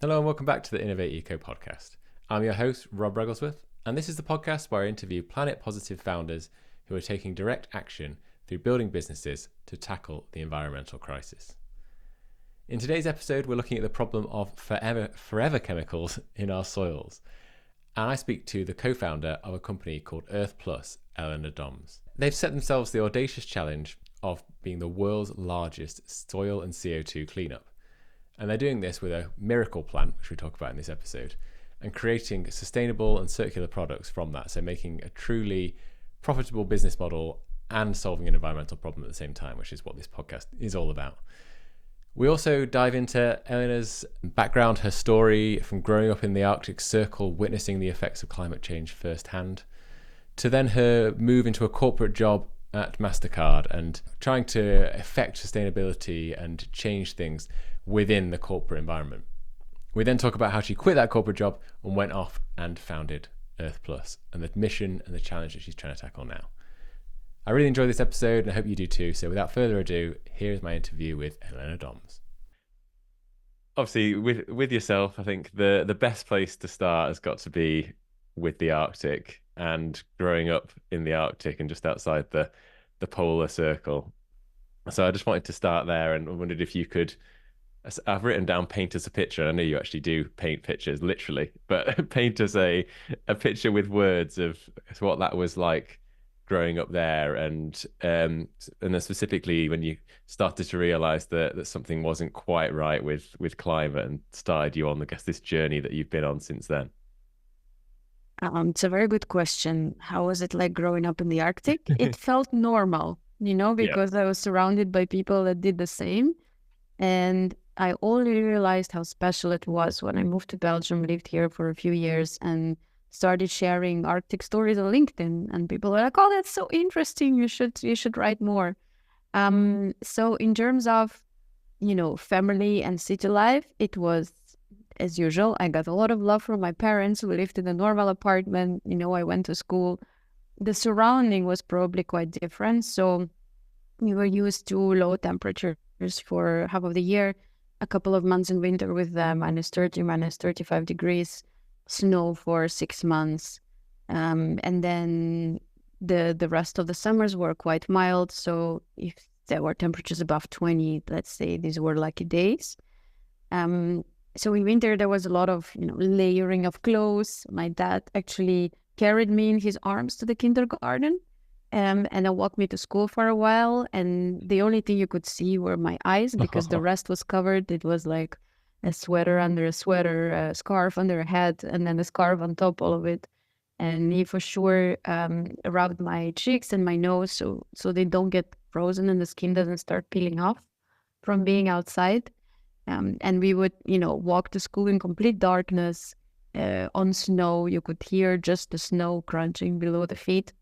Hello and welcome back to the Innovate Eco podcast. I'm your host, Rob Rugglesworth, and this is the podcast where I interview planet positive founders who are taking direct action through building businesses to tackle the environmental crisis. In today's episode, we're looking at the problem of forever chemicals in our soils, and I speak to the co-founder of a company called Earth Plus, Elena Doms. They've set themselves the audacious challenge of being the world's largest soil and CO2 cleanup. And they're doing this with a miracle plant, which we talk about in this episode, and creating sustainable and circular products from that. So making a truly profitable business model and solving an environmental problem at the same time, which is what this podcast is all about. We also dive into Elena's background, her story from growing up in the Arctic Circle, witnessing the effects of climate change firsthand, to then her move into a corporate job at MasterCard and trying to affect sustainability and change things within the corporate environment. We then talk about how she quit that corporate job and went off and founded Earth Plus and the mission and the challenge that she's trying to tackle now. I really enjoyed this episode and I hope you do too. So without further ado, here's my interview with Elena Doms. Obviously, with yourself, I think the best place to start has got to be with the Arctic and growing up in the Arctic and just outside the polar circle. So I just wanted to start there and wondered if you could. I've written down paint us a picture. I know you actually do paint pictures, literally, but paint us a picture with words of what that was like growing up there, and then specifically when you started to realize that something wasn't quite right with climate and started you on, I guess, this journey that you've been on since then. It's a very good question. How was it like growing up in the Arctic? It felt normal, because I was surrounded by people that did the same. And I only realized how special it was when I moved to Belgium, lived here for a few years, and started sharing Arctic stories on LinkedIn. And people were like, "Oh, that's so interesting. You should write more." So in terms of, family and city life, it was as usual. I got a lot of love from my parents. We lived in a normal apartment. I went to school. The surrounding was probably quite different. So we were used to low temperatures for half of the year, a couple of months in winter with minus 30, minus 35 degrees, snow for 6 months. And then the rest of the summers were quite mild. So if there were temperatures above 20, let's say, these were lucky days. So in winter, there was a lot of, layering of clothes. My dad actually carried me in his arms to the kindergarten. And then walked me to school for a while, and the only thing you could see were my eyes because the rest was covered. It was like a sweater under a sweater, a scarf under a hat, and then a scarf on top, all of it. And he for sure rubbed my cheeks and my nose so they don't get frozen and the skin doesn't start peeling off from being outside. And we would, walk to school in complete darkness on snow. You could hear just the snow crunching below the feet.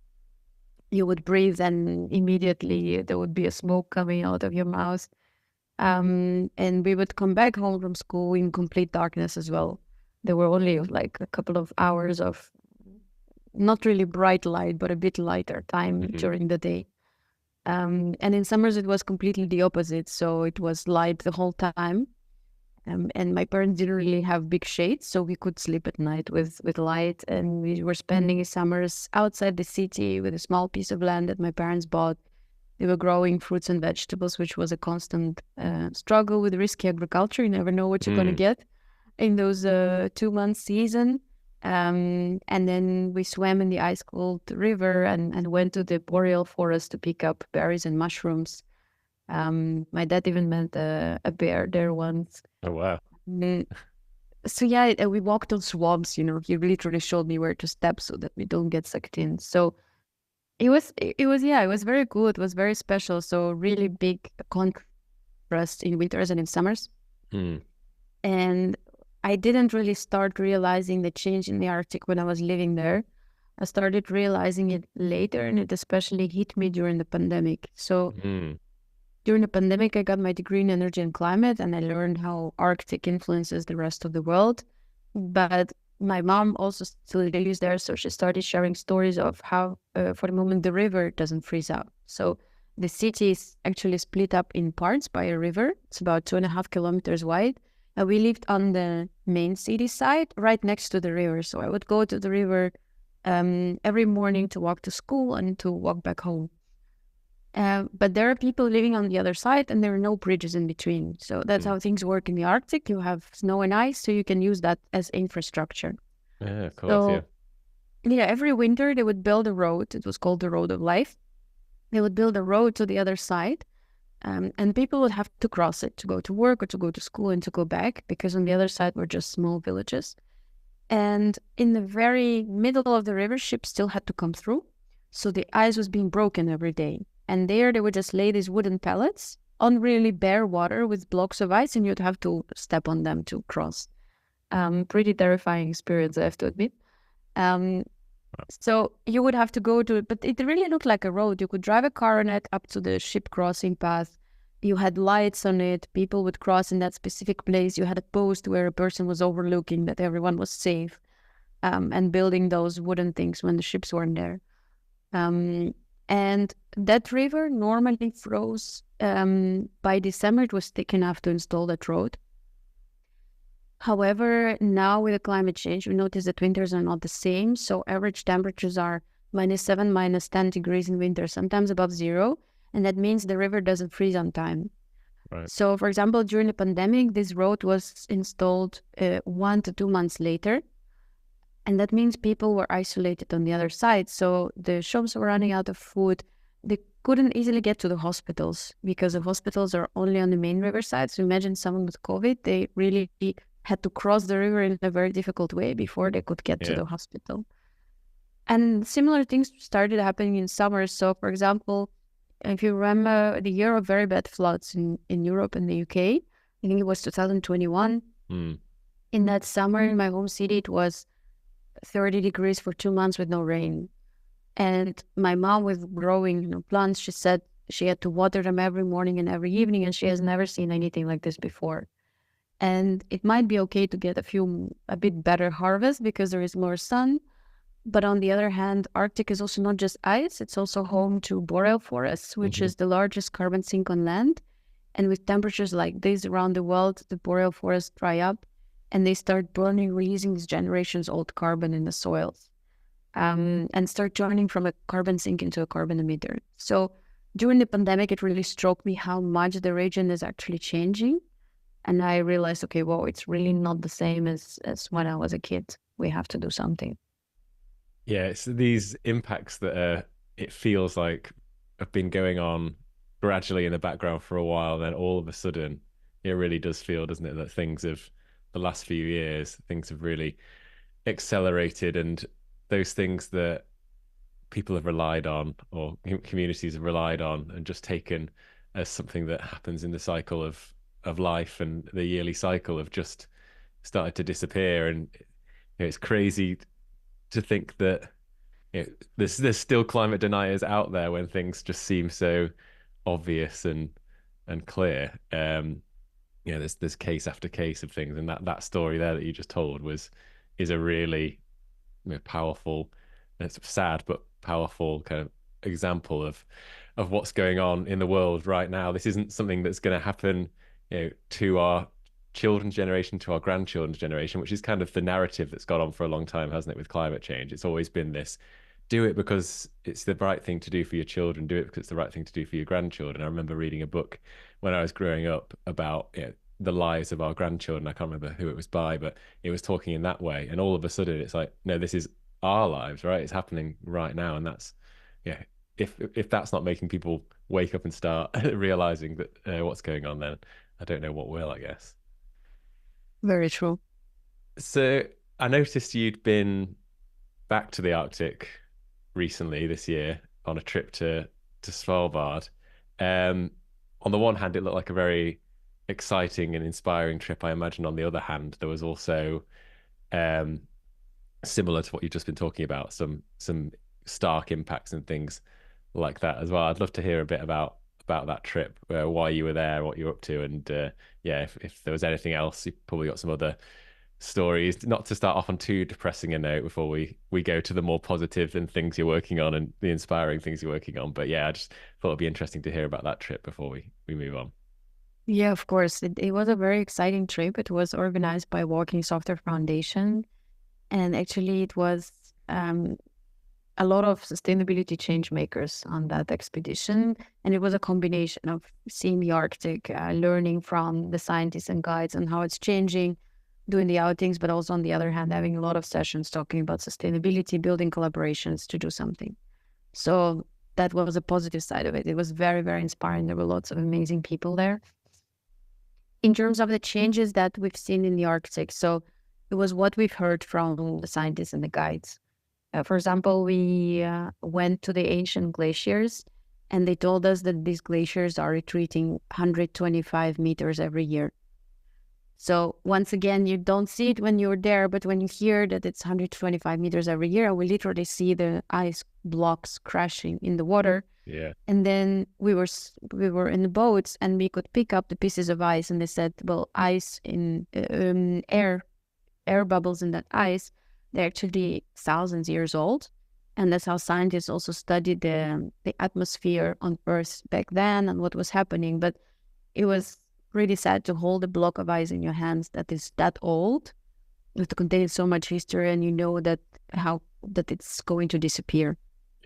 You would breathe and immediately there would be a smoke coming out of your mouth. And we would come back home from school in complete darkness as well. There were only like a couple of hours of not really bright light, but a bit lighter time during the day. And in summers, it was completely the opposite. So it was light the whole time. And my parents didn't really have big shades, so we could sleep at night with light. And we were spending summers outside the city with a small piece of land that my parents bought. They were growing fruits and vegetables, which was a constant struggle with risky agriculture. You never know what you're going to get in those 2-month season. And then we swam in the ice-cold river and went to the boreal forest to pick up berries and mushrooms. My dad even met a bear there once. Oh, wow. So yeah, we walked on swamps, he literally showed me where to step so that we don't get sucked in. So it was very cool. It was very special. So really big contrast in winters and in summers. And I didn't really start realizing the change in the Arctic when I was living there. I started realizing it later, and it especially hit me during the pandemic. So during the pandemic, I got my degree in energy and climate, and I learned how Arctic influences the rest of the world. But my mom also still lives there, so she started sharing stories of how, for the moment, the river doesn't freeze out. So the city is actually split up in parts by a river. It's about 2.5 kilometers wide, We lived on the main city side, right next to the river. So I would go to the river every morning to walk to school and to walk back home. But there are people living on the other side, and there are no bridges in between. So that's how things work in the Arctic. You have snow and ice, so you can use that as infrastructure. Yeah, of course, yeah. So yeah, every winter they would build a road. It was called the Road of Life. They would build a road to the other side, and people would have to cross it to go to work or to go to school and to go back, because on the other side were just small villages. And in the very middle of the river, ships still had to come through. So the ice was being broken every day. And there they would just lay these wooden pallets on really bare water with blocks of ice, and you'd have to step on them to cross. Pretty terrifying experience, I have to admit. So you would have to go to it, but it really looked like a road. You could drive a car on it up to the ship crossing path. You had lights on it. People would cross in that specific place. You had a post where a person was overlooking that everyone was safe, and building those wooden things when the ships weren't there. And that river normally froze. By December, it was thick enough to install that road. However, now with the climate change, we notice that winters are not the same. So average temperatures are -7, -10 degrees in winter, sometimes above zero. And that means the river doesn't freeze on time. Right. So, for example, during the pandemic, this road was installed 1 to 2 months later. And that means people were isolated on the other side. So the shops were running out of food. They couldn't easily get to the hospitals because the hospitals are only on the main river side. So imagine someone with COVID, they really had to cross the river in a very difficult way before they could get to the hospital. And similar things started happening in summer. So, for example, if you remember the year of very bad floods in Europe and the UK, I think it was 2021. In that summer in my home city, it was 30 degrees for 2 months with no rain. And my mom was growing plants. She said she had to water them every morning and every evening, and she has never seen anything like this before. And it might be okay to get a bit better harvest because there is more sun. But on the other hand, Arctic is also not just ice. It's also home to boreal forests, which is the largest carbon sink on land. And with temperatures like this around the world, the boreal forests dry up and they start burning, releasing these generations old carbon in the soils, and start turning from a carbon sink into a carbon emitter. So during the pandemic, it really struck me how much the region is actually changing. And I realized, okay, well, it's really not the same as when I was a kid. We have to do something. Yeah, it's these impacts that it feels like have been going on gradually in the background for a while. Then all of a sudden, it really does feel, doesn't it, that things have, the last few years, things have really accelerated, and those things that people have relied on or communities have relied on and just taken as something that happens in the cycle of life and the yearly cycle have just started to disappear. And it's crazy to think that there's still climate deniers out there when things just seem so obvious and clear. There's case after case of things, and that story there that you just told is a really powerful, it's sad but powerful kind of example of what's going on in the world right now. This isn't something that's going to happen to our children's generation, to our grandchildren's generation, which is kind of the narrative that's gone on for a long time, hasn't it, with climate change? It's always been this: do it because it's the right thing to do for your children, do it because it's the right thing to do for your grandchildren. I remember reading a book when I was growing up about the lives of our grandchildren. I can't remember who it was by, but it was talking in that way. And all of a sudden it's like, no, this is our lives, right? It's happening right now. And that's, if that's not making people wake up and start realizing that what's going on, then I don't know what will, I guess. Very true. So I noticed you'd been back to the Arctic recently this year on a trip to Svalbard. On the one hand, it looked like a very exciting and inspiring trip. I imagine on the other hand, there was also similar to what you've just been talking about, some stark impacts and things like that as well. I'd love to hear a bit about that trip, why you were there, what you're up to, and if there was anything else. You've probably got some other stories, not to start off on too depressing a note before we go to the more positive and things you're working on and the inspiring things you're working on. But yeah, I just thought it'd be interesting to hear about that trip before we move on. Yeah, of course. It was a very exciting trip. It was organized by Walking Software Foundation. And actually, it was a lot of sustainability change makers on that expedition. And it was a combination of seeing the Arctic, learning from the scientists and guides and how it's changing, doing the outings, but also on the other hand, having a lot of sessions talking about sustainability, building collaborations to do something. So that was a positive side of it. It was very, very inspiring. There were lots of amazing people there. In terms of the changes that we've seen in the Arctic, so it was what we've heard from the scientists and the guides. For example, we went to the ancient glaciers, and they told us that these glaciers are retreating 125 meters every year. So once again, you don't see it when you're there, but when you hear that it's 125 meters every year, we literally see the ice blocks crashing in the water. Yeah. And then we were in the boats, and we could pick up the pieces of ice, and they said, well, ice in air bubbles in that ice, they're actually thousands of years old. And that's how scientists also studied the atmosphere on Earth back then and what was happening. But it was really sad to hold a block of ice in your hands that is that old, that contains so much history, and you know that it's going to disappear.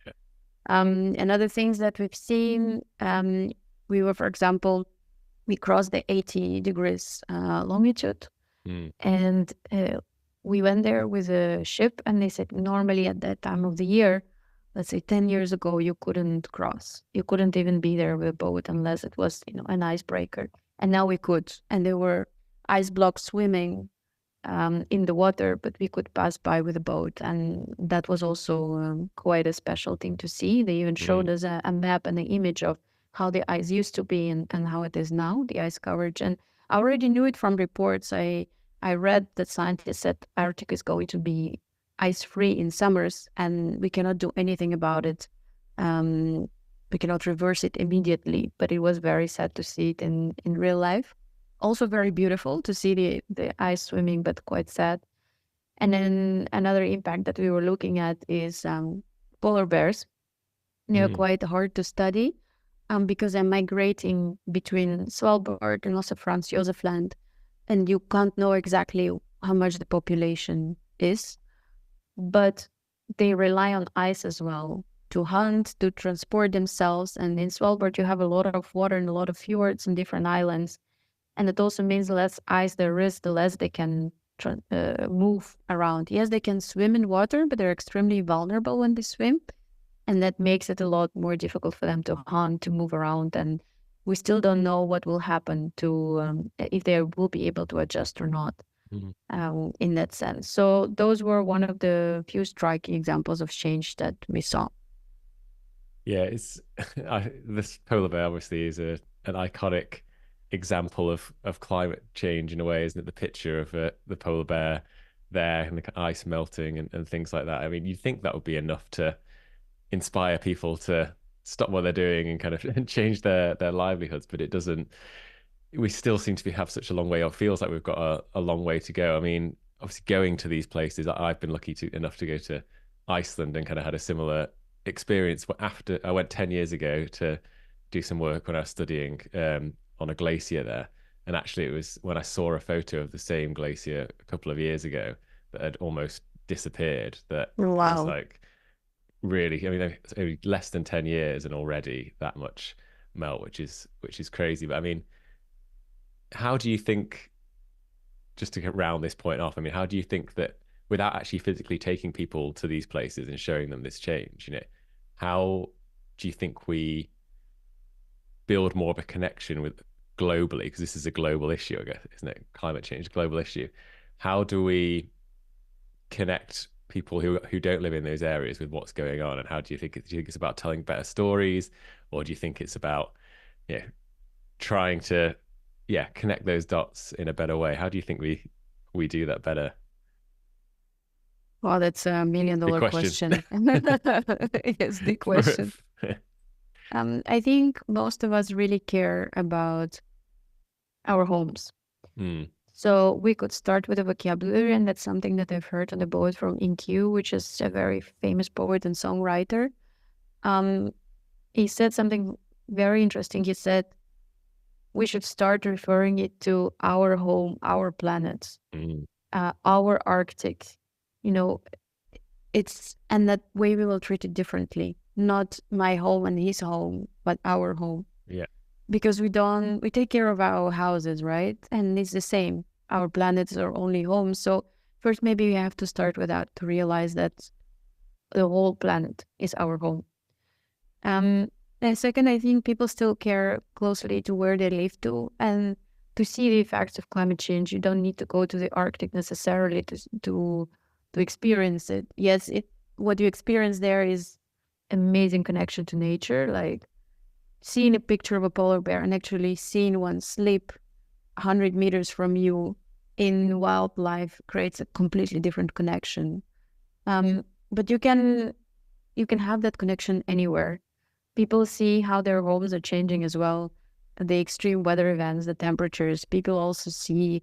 Yeah. And other things that we've seen, we were, for example, we crossed the 80 degrees longitude. And we went there with a ship, and they said normally at that time of the year, let's say 10 years ago, you couldn't cross. You couldn't even be there with a boat unless it was, an icebreaker. And now we could. And there were ice blocks swimming in the water, but we could pass by with a boat. And that was also quite a special thing to see. They even showed us a map and an image of how the ice used to be and how it is now, the ice coverage. And I already knew it from reports. I read that scientists said Arctic is going to be ice-free in summers, and we cannot do anything about it. We cannot reverse it immediately, but it was very sad to see it in real life. Also very beautiful to see the ice swimming, but quite sad. And then another impact that we were looking at is polar bears. They're quite hard to study because they're migrating between Svalbard and also Franz Josef Land. And you can't know exactly how much the population is, but they rely on ice as well to hunt, to transport themselves. And in Svalbard, you have a lot of water and a lot of fjords and different islands. And it also means the less ice there is, the less they can move around. Yes, they can swim in water, but they're extremely vulnerable when they swim. And that makes it a lot more difficult for them to hunt, to move around. And we still don't know what will happen to if they will be able to adjust or not in that sense. So those were one of the few striking examples of change that we saw. Yeah, it's this polar bear obviously is an iconic example of climate change in a way, isn't it? The picture of the polar bear there and the ice melting and things like that. I mean, you'd think that would be enough to inspire people to stop what they're doing and kind of change their livelihoods, but it doesn't. We still seem to have such a long way. It feels like we've got a long way to go. I mean, obviously going to these places, I've been lucky enough to go to Iceland and kind of had a similar experience. But after I went 10 years ago to do some work when I was studying on a glacier there, and actually it was when I saw a photo of the same glacier a couple of years ago that had almost disappeared. That was like really, I mean, it's only less than 10 years and already that much melt, which is crazy. But I mean, how do you think, just to round this point off, I mean, how do you think that without actually physically taking people to these places and showing them this change, how do you think we build more of a connection with globally? Because this is a global issue, I guess, isn't it? Climate change, global issue. How do we connect people who don't live in those areas with what's going on? And how do you think it's about telling better stories, or do you think it's about trying to connect those dots in a better way? How do you think we do that better? Well, that's $1 million question. Yes, the question. I think most of us really care about our homes. So we could start with a vocabulary, and that's something that I've heard on the boat from InQ, which is a very famous poet and songwriter. He said something very interesting. He said, we should start referring it to our home, our planet, Mm. our Arctic. You know, and that way we will treat it differently. Not my home and his home, but our home. Yeah. Because we take care of our houses, right? And it's the same. Our planet is our only home. So first, maybe we have to start with that to realize that the whole planet is our home. And second, I think people still care closely to where they live to, and to see the effects of climate change. You don't need to go to the Arctic necessarily to experience it. Yes, what you experience there is amazing connection to nature, like seeing a picture of a polar bear and actually seeing one sleep 100 meters from you in wildlife creates a completely different connection. But you can have that connection anywhere. People see how their homes are changing as well, the extreme weather events, the temperatures. People also see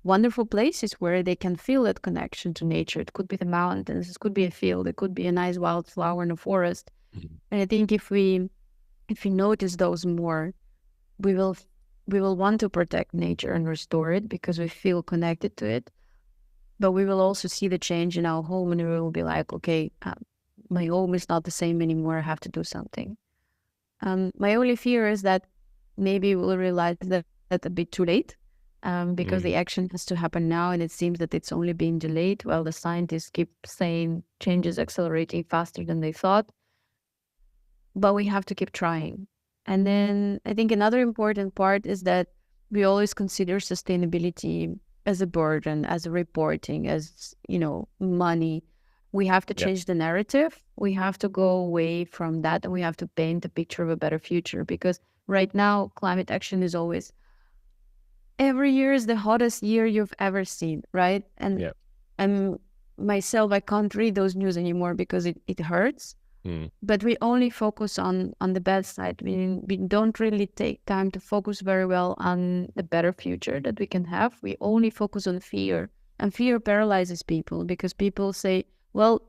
wonderful places where they can feel that connection to nature. It could be the mountains, it could be a field, it could be a nice wildflower in a forest. Mhm. And I think if we notice those more, we will want to protect nature and restore it because we feel connected to it. But we will also see the change in our home, and we will be like, okay, my home is not the same anymore. I have to do something. My only fear is that maybe we'll realize that a bit too late, because the action has to happen now, and it seems that it's only being delayed while the scientists keep saying change is accelerating faster than they thought. But we have to keep trying. And then I think another important part is that we always consider sustainability as a burden, as a reporting, as, money. We have to Yeah. change the narrative. We have to go away from that, and we have to paint a picture of a better future, because right now climate action is always, every year is the hottest year you've ever seen, right? And Yeah. myself, I can't read those news anymore because it hurts. But we only focus on the bad side. We don't really take time to focus very well on the better future that we can have. We only focus on fear, and fear paralyzes people, because people say, well,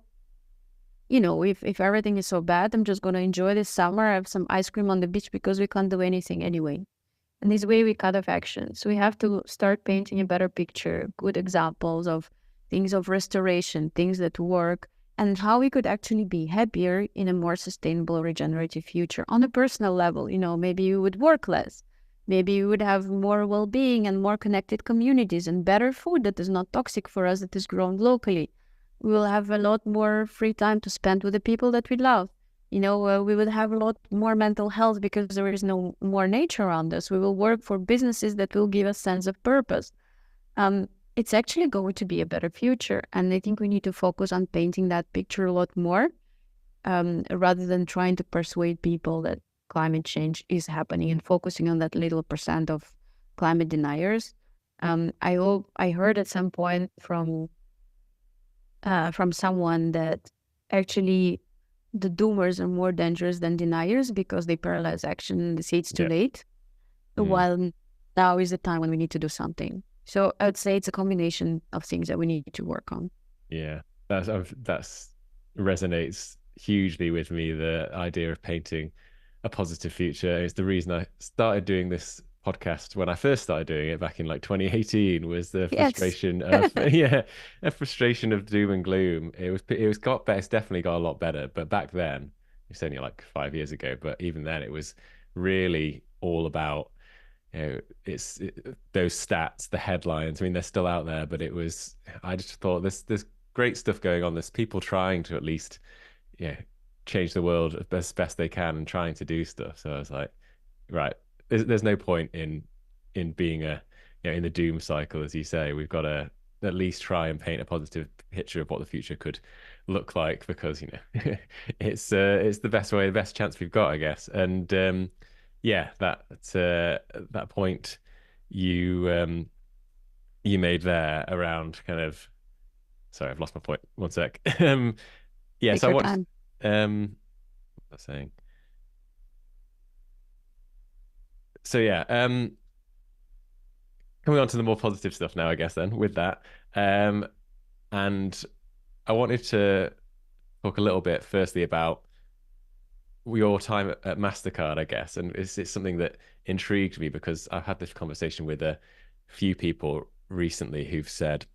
if everything is so bad, I'm just going to enjoy this summer, have some ice cream on the beach, because we can't do anything anyway. And this way we cut off action. So we have to start painting a better picture, good examples of things of restoration, things that work, and how we could actually be happier in a more sustainable, regenerative future on a personal level. Maybe you would work less. Maybe you would have more well-being and more connected communities and better food that is not toxic for us, that is grown locally. We will have a lot more free time to spend with the people that we love. We would have a lot more mental health because there is no more nature around us. We will work for businesses that will give us sense of purpose. It's actually going to be a better future. And I think we need to focus on painting that picture a lot more, rather than trying to persuade people that climate change is happening and focusing on that little percent of climate deniers. I heard at some point from someone that actually the doomers are more dangerous than deniers because they paralyze action and they say it's too late, while now is the time when we need to do something. So I would say it's a combination of things that we need to work on. Yeah, that's resonates hugely with me. The idea of painting a positive future is the reason I started doing this podcast. When I first started doing it back in like 2018, was the Yes. frustration of a frustration of doom and gloom. It was got better. It's definitely got a lot better. But back then, it's only like 5 years ago. But even then, it was really all about those stats, the headlines. I mean, they're still out there, but I just thought there's great stuff going on. There's people trying to at least, change the world as best they can and trying to do stuff. So I was like, right, there's no point in being in the doom cycle, as you say. We've got to at least try and paint a positive picture of what the future could look like, because it's the best way, the best chance we've got, I guess. And that point you you made there around kind of, sorry, I've lost my point. One sec. Yeah, Take so I your watched time. what was I saying? So yeah, coming on to the more positive stuff now, I guess then with that. And I wanted to talk a little bit firstly about your time at MasterCard, I guess, and it's something that intrigued me because I've had this conversation with a few people recently who've said,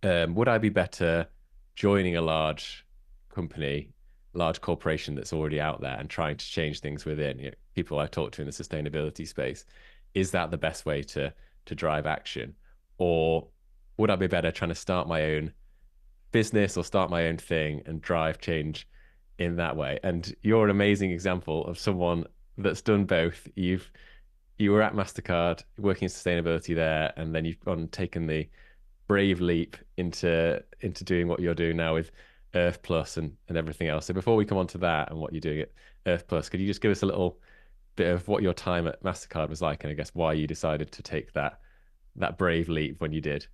would I be better joining a large company, large corporation that's already out there and trying to change things within? You know, people I talk to in the sustainability space, is that the best way to drive action, or would I be better trying to start my own business or start my own thing and drive change in that way? And you're an amazing example of someone that's done both. You were at MasterCard working in sustainability there, and then you've gone and taken the brave leap into doing what you're doing now with Earth Plus and everything else. So before we come on to that and what you're doing at Earth Plus, could you just give us a little bit of what your time at MasterCard was like, and I guess why you decided to take that brave leap when you did?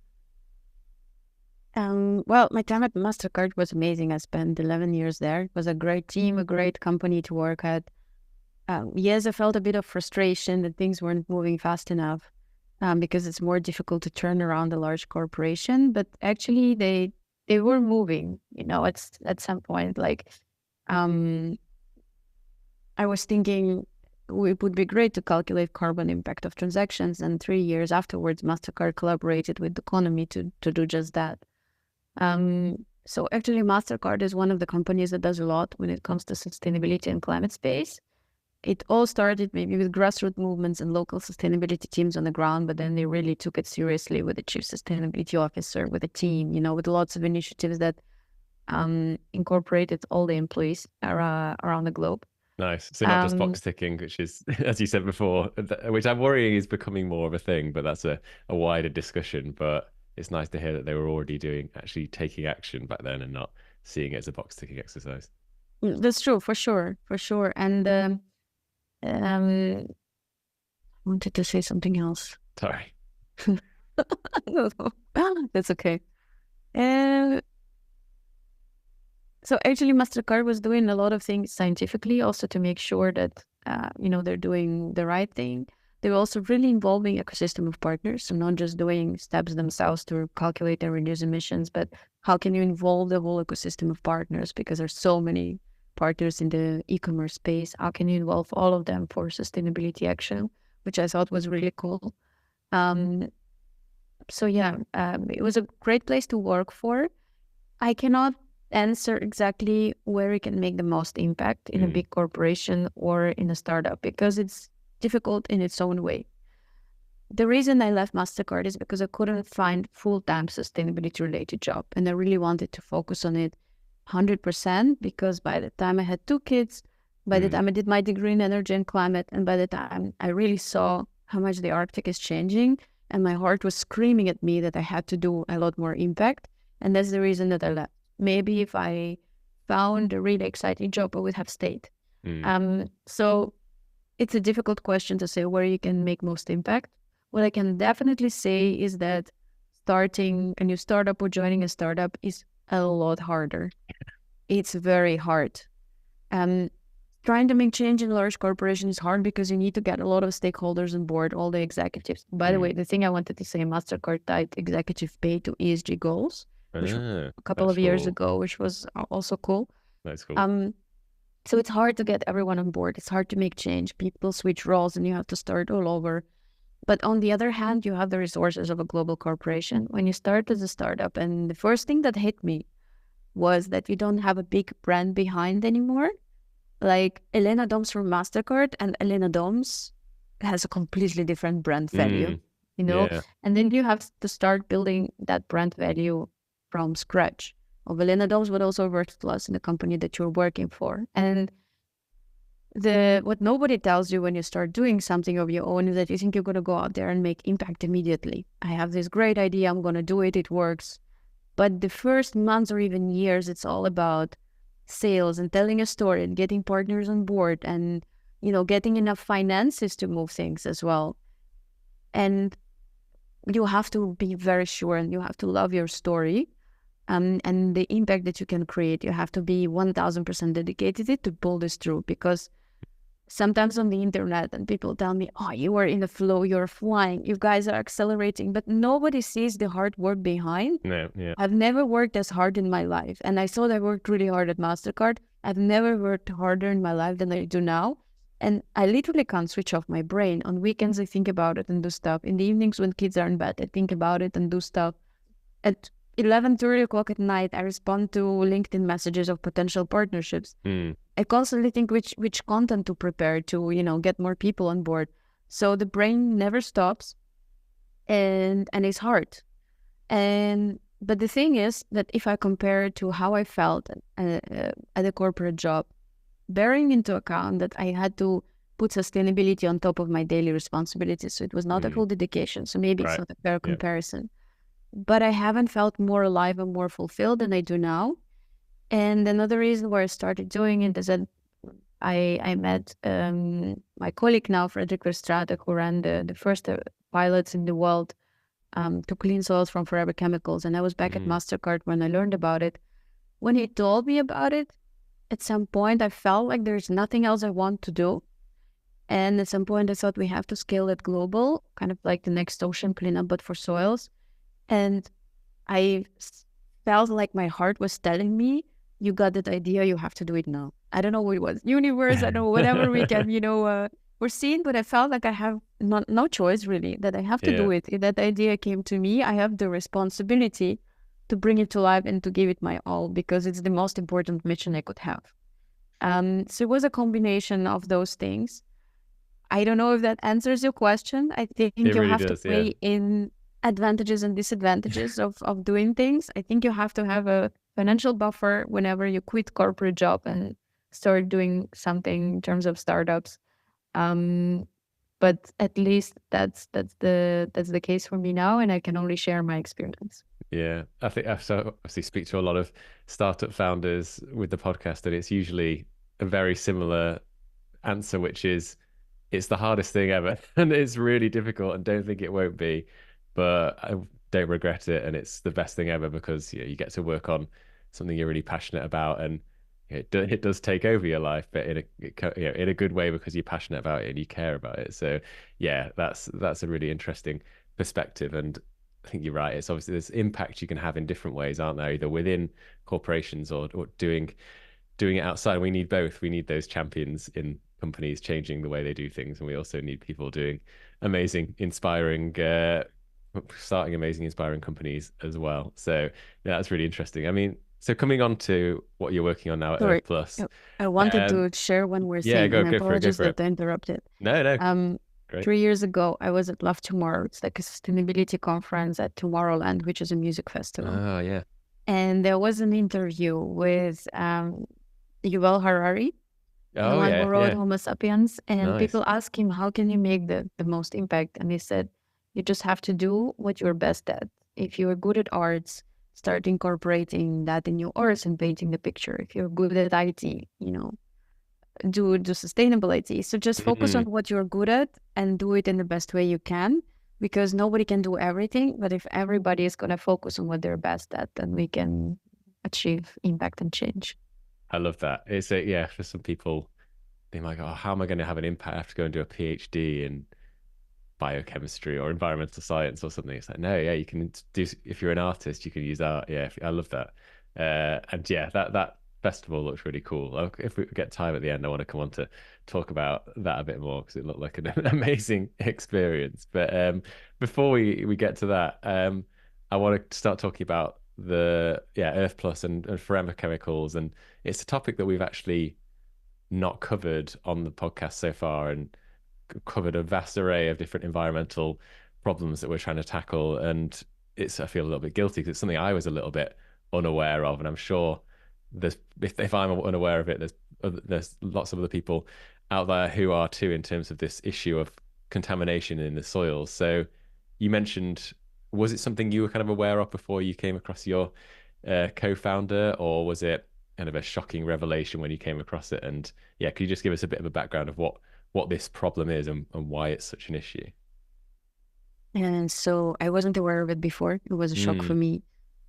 Well, my time at MasterCard was amazing. I spent 11 years there. It was a great team, a great company to work at. Yes, I felt a bit of frustration that things weren't moving fast enough, because it's more difficult to turn around a large corporation. But actually, they were moving. You know, at some point, like, I was thinking it would be great to calculate carbon impact of transactions. And 3 years afterwards, MasterCard collaborated with the economy to do just that. So actually, MasterCard is one of the companies that does a lot when it comes to sustainability and climate space. It all started maybe with grassroots movements and local sustainability teams on the ground, but then they really took it seriously with the chief sustainability officer, with a team, you know, with lots of initiatives that incorporated all the employees around the globe. Nice. So not just box ticking, which is, as you said before, which I'm worrying is becoming more of a thing, but that's a wider discussion. But it's nice to hear that they were already actually taking action back then and not seeing it as a box ticking exercise. That's true, for sure, for sure. And I wanted to say something else. Sorry. No, that's okay. So actually, MasterCard was doing a lot of things scientifically, also to make sure that they're doing the right thing. They were also really involving ecosystem of partners, so not just doing steps themselves to calculate and reduce emissions, but how can you involve the whole ecosystem of partners, because there's so many partners in the e-commerce space. How can you involve all of them for sustainability action, which I thought was really cool. So yeah, it was a great place to work for. I cannot answer exactly where it can make the most impact in a big corporation or in a startup, because it's difficult in its own way. The reason I left MasterCard is because I couldn't find full-time sustainability-related job, and I really wanted to focus on it 100%, because by the time I had 2 kids, by the time I did my degree in energy and climate, and by the time I really saw how much the Arctic is changing, and my heart was screaming at me that I had to do a lot more impact, and that's the reason that I left. Maybe if I found a really exciting job, I would have stayed. So it's a difficult question to say where you can make most impact. What I can definitely say is that starting a new startup or joining a startup is a lot harder. It's very hard. Trying to make change in a large corporation is hard because you need to get a lot of stakeholders on board, all the executives. By the way, the thing I wanted to say, MasterCard tied executive pay to ESG goals, which a couple of years ago, which was also cool. That's cool. So it's hard to get everyone on board. It's hard to make change. People switch roles and you have to start all over. But on the other hand, you have the resources of a global corporation. When you start as a startup, and the first thing that hit me was that you don't have a big brand behind anymore. Like Elena Doms from MasterCard and Elena Doms has a completely different brand value, Yeah. And then you have to start building that brand value from scratch of Elena Doms, but also Earth Plus in the company that you're working for. And what nobody tells you when you start doing something of your own is that you think you're going to go out there and make impact immediately. I have this great idea, I'm going to do it, it works. But the first months or even years, it's all about sales and telling a story and getting partners on board and, getting enough finances to move things as well. And you have to be very sure and you have to love your story. And the impact that you can create, you have to be 1000% dedicated to pull this through, because sometimes on the internet, and people tell me, oh, you are in the flow, you're flying, you guys are accelerating, but nobody sees the hard work behind. No, yeah. I've never worked as hard in my life. And I thought I worked really hard at MasterCard. I've never worked harder in my life than I do now. And I literally can't switch off my brain. On weekends, I think about it and do stuff. In the evenings when kids are in bed, I think about it and do stuff. At 11:30 o'clock at night, I respond to LinkedIn messages of potential partnerships. I constantly think which content to prepare to, get more people on board. So the brain never stops, and it's hard. But the thing is that if I compare it to how I felt at a corporate job, bearing into account that I had to put sustainability on top of my daily responsibilities, so it was not a full dedication, so maybe it's not a fair comparison. But I haven't felt more alive and more fulfilled than I do now. And another reason why I started doing it is that I met my colleague now, Frederick Verstraete, who ran the first pilots in the world to clean soils from forever chemicals. And I was back at MasterCard when I learned about it. When he told me about it, at some point I felt like there's nothing else I want to do. And at some point I thought we have to scale it global, kind of like the next ocean cleanup, but for soils. And I felt like my heart was telling me, you got that idea, you have to do it now. I don't know what it was, universe, I don't know, whatever we can, foreseen, but I felt like I have no choice really, that I have to do it. If that idea came to me, I have the responsibility to bring it to life and to give it my all, because it's the most important mission I could have. So it was a combination of those things. I don't know if that answers your question. I think you really have to weigh in advantages and disadvantages of doing things. I think you have to have a financial buffer whenever you quit corporate job and start doing something in terms of startups. But at least that's the case for me now, and I can only share my experience. Yeah, I think I obviously speak to a lot of startup founders with the podcast, and it's usually a very similar answer, which is it's the hardest thing ever, and it's really difficult, and don't think it won't be, but I don't regret it, and it's the best thing ever because you get to work on something you're really passionate about, and it does take over your life, but in a good way because you're passionate about it and you care about it. So yeah, that's a really interesting perspective, and I think you're right. It's obviously there's impact you can have in different ways, aren't there? Either within corporations or doing it outside. We need both. We need those champions in companies changing the way they do things, and we also need people doing amazing, inspiring, starting amazing, inspiring companies as well. So yeah, that's really interesting. I mean, so coming on to what you're working on now at Earth Plus. I wanted to share one more thing. Go for it. That I interrupted. No. Great. 3 years ago, I was at Love Tomorrow. It's like a sustainability conference at Tomorrowland, which is a music festival. Oh, yeah. And there was an interview with Yuval Harari, the one who wrote Homo Sapiens. And people asked him, how can you make the most impact? And he said, you just have to do what you're best at. If you're good at arts, start incorporating that in your arts and painting the picture. If you're good at IT, do sustainable IT. So just focus on what you're good at and do it in the best way you can, because nobody can do everything. But if everybody is going to focus on what they're best at, then we can achieve impact and change. I love that. It's for some people, they might go, oh, how am I going to have an impact? I have to go and do a PhD in biochemistry or environmental science or something. It's like, no, you can do, if you're an artist, you can use art. Yeah, I love that. And yeah, that festival looks really cool. If we get time at the end, I want to come on to talk about that a bit more because it looked like an amazing experience. But before we get to that, I want to start talking about the Earth Plus and forever chemicals, and it's a topic that we've actually not covered on the podcast so far, and covered a vast array of different environmental problems that we're trying to tackle. And I feel a little bit guilty because it's something I was a little bit unaware of, and I'm sure if I'm unaware of it, there's lots of other people out there who are too, in terms of this issue of contamination in the soils. So you mentioned, was it something you were kind of aware of before you came across your co-founder, or was it kind of a shocking revelation when you came across it? And could you just give us a bit of a background of what this problem is and why it's such an issue? And so I wasn't aware of it before. It was a shock for me.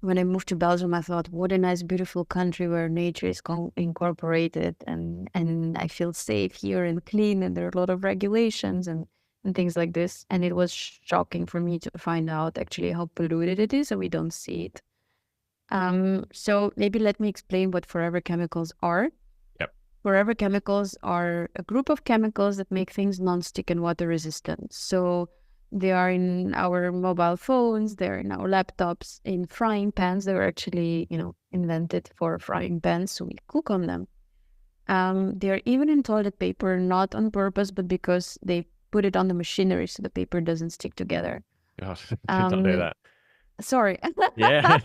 when I moved to Belgium, I thought, what a nice, beautiful country where nature is incorporated, and I feel safe here and clean, and there are a lot of regulations and things like this. And it was shocking for me to find out actually how polluted it is, and we don't see it. So maybe let me explain what forever chemicals are. Yep. Forever chemicals are a group of chemicals that make things non-stick and water resistant. So they are in our mobile phones, they're in our laptops, in frying pans. They were actually, invented for frying pans, so we cook on them. They're even in toilet paper, not on purpose, but because they put it on the machinery so the paper doesn't stick together. God, did not know that. Sorry. Yeah.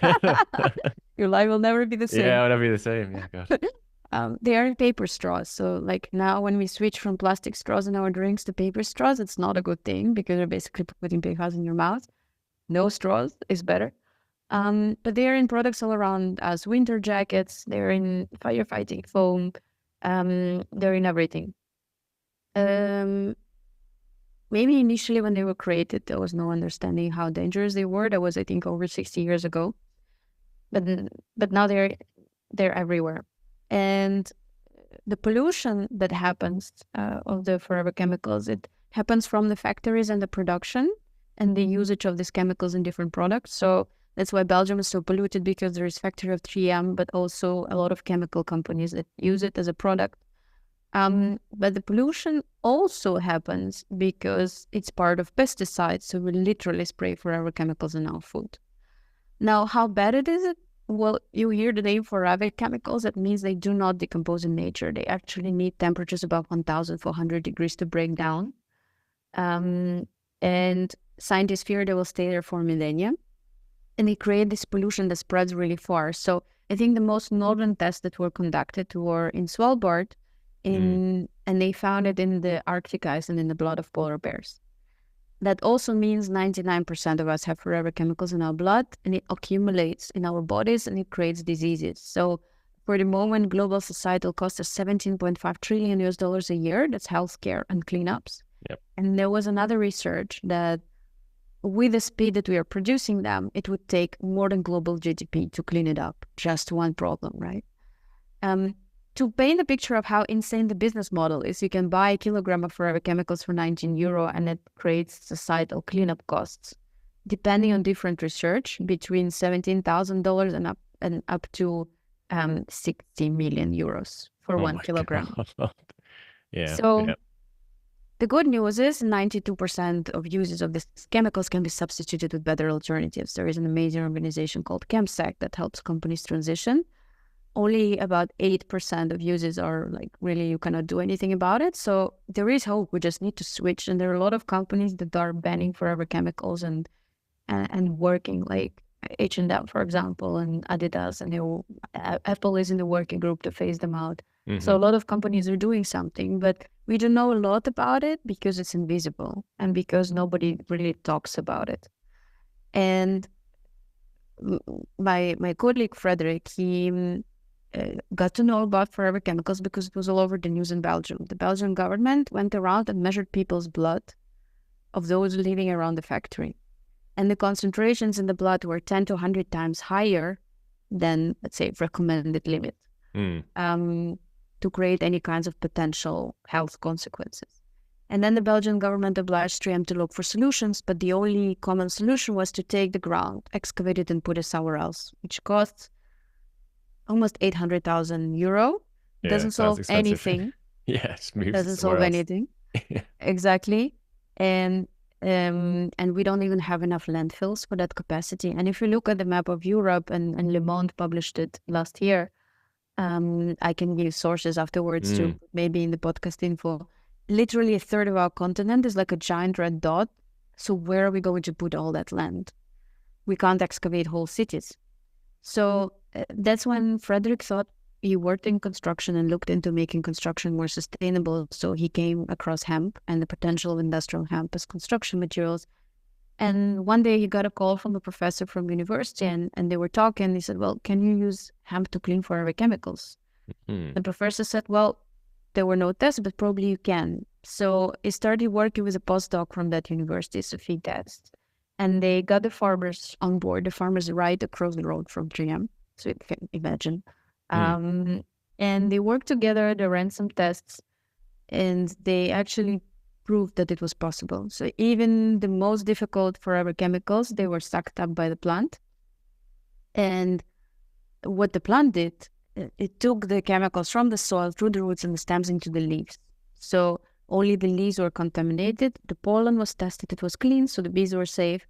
Your life will never be the same. Yeah, it'll never be the same. Yeah, God. They are in paper straws. So like now when we switch from plastic straws in our drinks to paper straws, it's not a good thing because you're basically putting PFAS in your mouth. No straws is better. But they are in products all around us. Winter jackets, they're in firefighting foam, they're in everything. Maybe initially when they were created, there was no understanding how dangerous they were. That was, I think, over 60 years ago. But now they're everywhere. And the pollution that happens of the forever chemicals, it happens from the factories and the production and the usage of these chemicals in different products. So that's why Belgium is so polluted, because there is factory of 3M, but also a lot of chemical companies that use it as a product. But the pollution also happens because it's part of pesticides. So we literally spray forever chemicals in our food. Now, how bad it is? Well, you hear the name forever chemicals. That means they do not decompose in nature. They actually need temperatures above 1,400 degrees to break down. And scientists fear they will stay there for millennia. And they create this pollution that spreads really far. So I think the most northern tests that were conducted were in Svalbard, and they found it in the Arctic ice and in the blood of polar bears. That also means 99% of us have forever chemicals in our blood, and it accumulates in our bodies and it creates diseases. So for the moment, global societal cost is $17.5 trillion a year. That's healthcare and cleanups. Yep. And there was another research that with the speed that we are producing them, it would take more than global GDP to clean it up. Just one problem, right? To paint a picture of how insane the business model is, you can buy a kilogram of forever chemicals for €19 and it creates societal cleanup costs, depending on different research, between $17,000 and up to 60 million euros for 1 kilogram. Yeah. So the good news is 92% of uses of these chemicals can be substituted with better alternatives. There is an amazing organization called ChemSec that helps companies transition. Only about 8% of uses are like, really, you cannot do anything about it. So there is hope. We just need to switch. And there are a lot of companies that are banning forever chemicals and working, like H&M, for example, and Adidas, and Apple is in the working group to phase them out. Mm-hmm. So a lot of companies are doing something, but we don't know a lot about it because it's invisible and because nobody really talks about it. And my colleague Frederick, he got to know about forever chemicals because it was all over the news in Belgium. The Belgian government went around and measured people's blood of those living around the factory. And the concentrations in the blood were 10 to 100 times higher than, let's say, recommended limit to create any kinds of potential health consequences. And then the Belgian government obliged 3M to look for solutions, but the only common solution was to take the ground, excavate it, and put it somewhere else, which costs almost €800,000. Yeah, doesn't solve anything. Yeah, it moves doesn't solve anything. Exactly. And we don't even have enough landfills for that capacity. And if you look at the map of Europe, and Le Monde published it last year, I can give sources afterwards to maybe in the podcast info. Literally a third of our continent is like a giant red dot. So where are we going to put all that land? We can't excavate whole cities. So that's when Frederick thought, he worked in construction and looked into making construction more sustainable. So he came across hemp and the potential of industrial hemp as construction materials. And one day he got a call from a professor from university, and they were talking. He said, well, can you use hemp to clean forever chemicals? The professor said, well, there were no tests, but probably you can. So he started working with a postdoc from that university, Sophie Test. And they got the farmers on board, the farmers right across the road from 3M. So you can imagine. Mm. And they worked together, they ran some tests, and they actually proved that it was possible. So even the most difficult forever chemicals, they were sucked up by the plant. And what the plant did, it took the chemicals from the soil through the roots and the stems into the leaves. So only the leaves were contaminated. The pollen was tested, it was clean, so the bees were safe.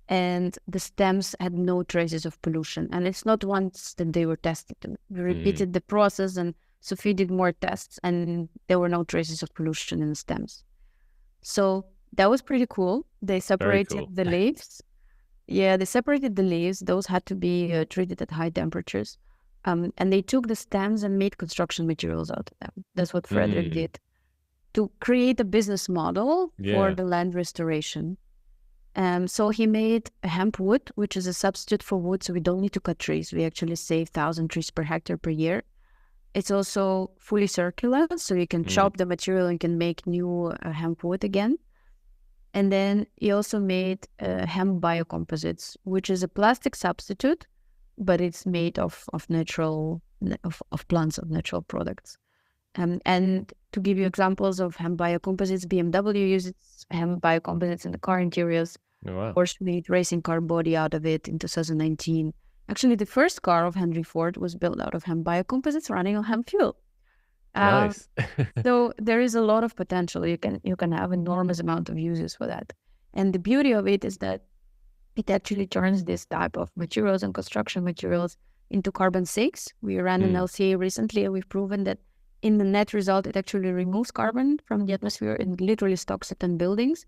And the stems had no traces of pollution. And it's not once that they were tested. We repeated the process, and Sophie did more tests, and there were no traces of pollution in the stems. So that was pretty cool. They separated Cool. the leaves. Yeah, they separated the leaves. Those had to be treated at high temperatures. And they took the stems and made construction materials out of them. That's what Frederick did to create a business model for the land restoration. So he made a hemp wood, which is a substitute for wood, so we don't need to cut trees. We actually save 1,000 trees per hectare per year. It's also fully circular, so you can chop the material and can make new hemp wood again. And then he also made hemp biocomposites, which is a plastic substitute, but it's made of natural of plants, of natural products. And to give you examples of hemp biocomposites, BMW uses hemp biocomposites in the car interiors. Oh, wow. Porsche made racing car body out of it in 2019. Actually, the first car of Henry Ford was built out of hemp biocomposites running on hemp fuel. Nice. So there is a lot of potential. You can have enormous amount of uses for that. And the beauty of it is that it actually turns this type of materials and construction materials into carbon sinks. We ran an LCA recently, and we've proven that in the net result, it actually removes carbon from the atmosphere and literally stocks it in buildings.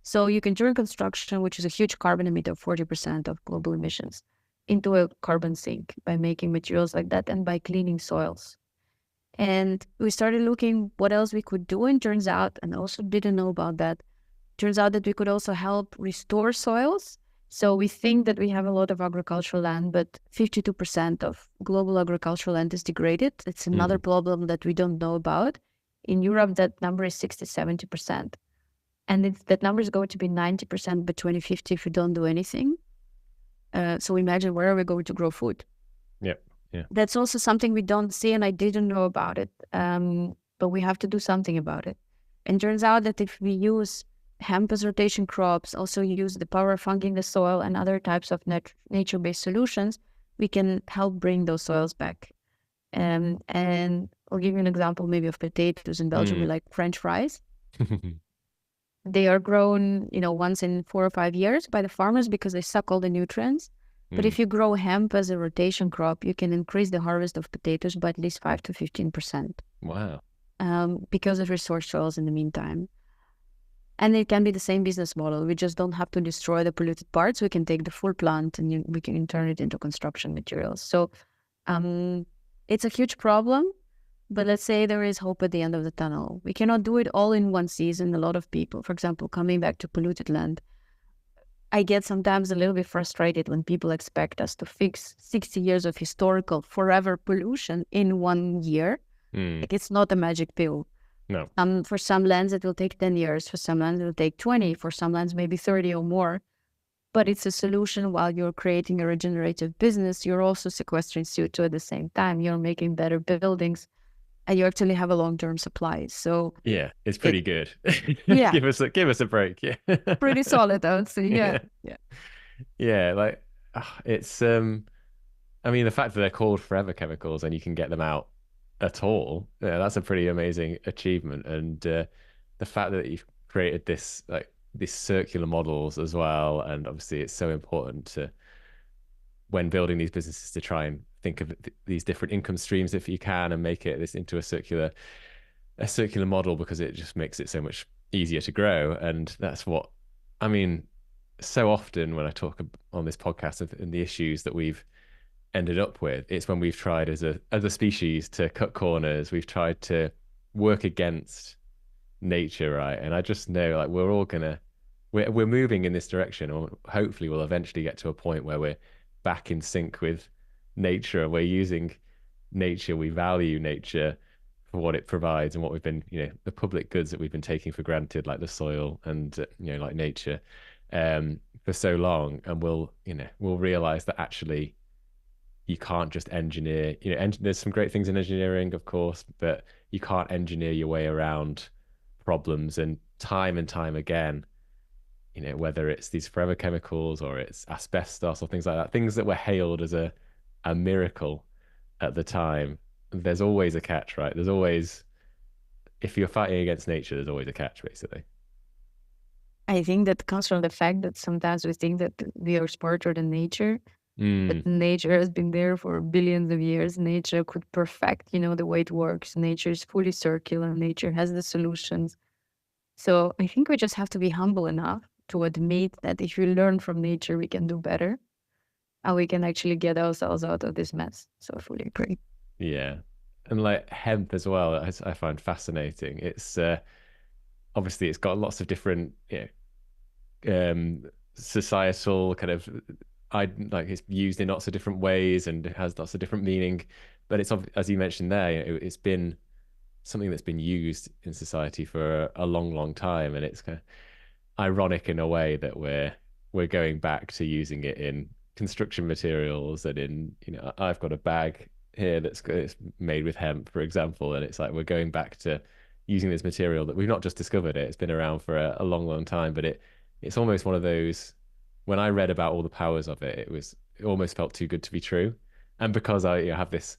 So you can turn construction, which is a huge carbon emitter, 40% of global emissions, into a carbon sink by making materials like that and by cleaning soils. And we started looking what else we could do, and turns out, and I also didn't know about that, turns out that we could also help restore soils. So we think that we have a lot of agricultural land, but 52% of global agricultural land is degraded. It's another problem that we don't know about. In Europe, that number is 60, 70%. And that number is going to be 90% by 2050 if we don't do anything. So imagine, where are we going to grow food? Yep. Yeah. That's also something we don't see, and I didn't know about it. But we have to do something about it. And turns out that if we use hemp as rotation crops, also use the power of fungi in the soil and other types of nature-based solutions, we can help bring those soils back. And I'll give you an example maybe of potatoes. In Belgium, we like French fries. They are grown, once in 4 or 5 years by the farmers because they suck all the nutrients. But if you grow hemp as a rotation crop, you can increase the harvest of potatoes by at least 5 to 15%. Wow. Because of resource soils in the meantime. And it can be the same business model. We just don't have to destroy the polluted parts. We can take the full plant and we can turn it into construction materials. So it's a huge problem, but let's say there is hope at the end of the tunnel. We cannot do it all in one season. A lot of people, for example, coming back to polluted land, I get sometimes a little bit frustrated when people expect us to fix 60 years of historical forever pollution in 1 year. Like, it's not a magic pill. No. For some lands, it will take 10 years. For some lands, it will take 20. For some lands, maybe 30 or more. But it's a solution. While you're creating a regenerative business, you're also sequestering CO2 at the same time. You're making better buildings, and you actually have a long-term supply. So yeah, it's pretty good. Yeah. give us a break. Yeah. Pretty solid, I would say. Yeah. Yeah, like it's I mean, the fact that they're called forever chemicals and you can get them out at all, yeah, that's a pretty amazing achievement. And the fact that you've created this, like, these circular models as well, and obviously it's so important to, when building these businesses, to try and think of these different income streams if you can, and make it this into a circular model, because it just makes it so much easier to grow. And that's what, I mean, so often when I talk on this podcast and the issues that we've ended up with, it's when we've tried as a species to cut corners, we've tried to work against nature, right? And I just know, like, we're moving in this direction, or hopefully we'll eventually get to a point where we're back in sync with nature, and we're using nature, we value nature for what it provides, and what we've been, the public goods that we've been taking for granted, like the soil and like nature. for so long, and we'll realize that actually you can't just engineer. There's some great things in engineering, of course, but you can't engineer your way around problems. And time again, whether it's these forever chemicals or it's asbestos or things like that, things that were hailed as a miracle at the time, there's always a catch, right? There's always, if you're fighting against nature, there's always a catch, basically. I think that comes from the fact that sometimes we think that we are smarter than nature, but nature has been there for billions of years. Nature could perfect, the way it works. Nature is fully circular. Nature has the solutions. So I think we just have to be humble enough to admit that if we learn from nature, we can do better and we can actually get ourselves out of this mess. So I fully agree. Yeah. And like hemp as well, I find fascinating. It's obviously it's got lots of different societal kind of, I like, it's used in lots of different ways and it has lots of different meaning. But it's, as you mentioned there, it's been something that's been used in society for a long time, and it's kind of ironic in a way that we're going back to using it in construction materials and in, I've got a bag here it's made with hemp, for example, and it's like we're going back to using this material that we've not just discovered it. It's been around for a long time, but it's almost one of those, when I read about all the powers of it, it almost felt too good to be true. And because I have this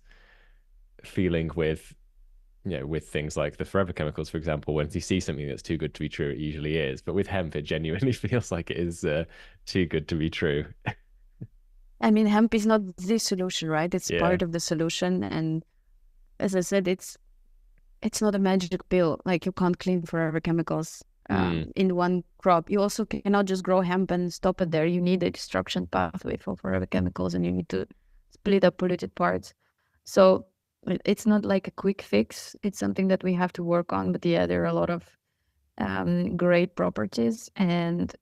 feeling with with things like the forever chemicals, for example, when you see something that's too good to be true, it usually is. But with hemp, it genuinely feels like it is too good to be true. I mean, hemp is not the solution, right? It's Yeah. part of the solution. And as I said, it's not a magic pill. Like, you can't clean forever chemicals in one crop. You also cannot just grow hemp and stop it there. You need a destruction pathway for forever chemicals, and you need to split up polluted parts. So it's not like a quick fix. It's something that we have to work on. But yeah, there are a lot of great properties, and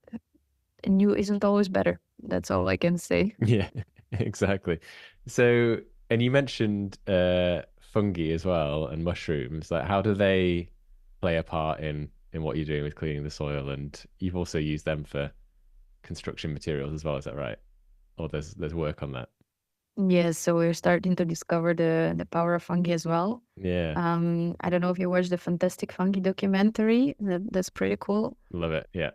new isn't always better. That's all I can say. Yeah, exactly. So, and you mentioned fungi as well and mushrooms. Like, how do they play a part in what you're doing with cleaning the soil? And you've also used them for construction materials as well, is that right? Or there's work on that? Yes, so we're starting to discover the power of fungi as well. Yeah, I don't know if you watched the Fantastic Fungi documentary. That's pretty cool. love it. Yeah.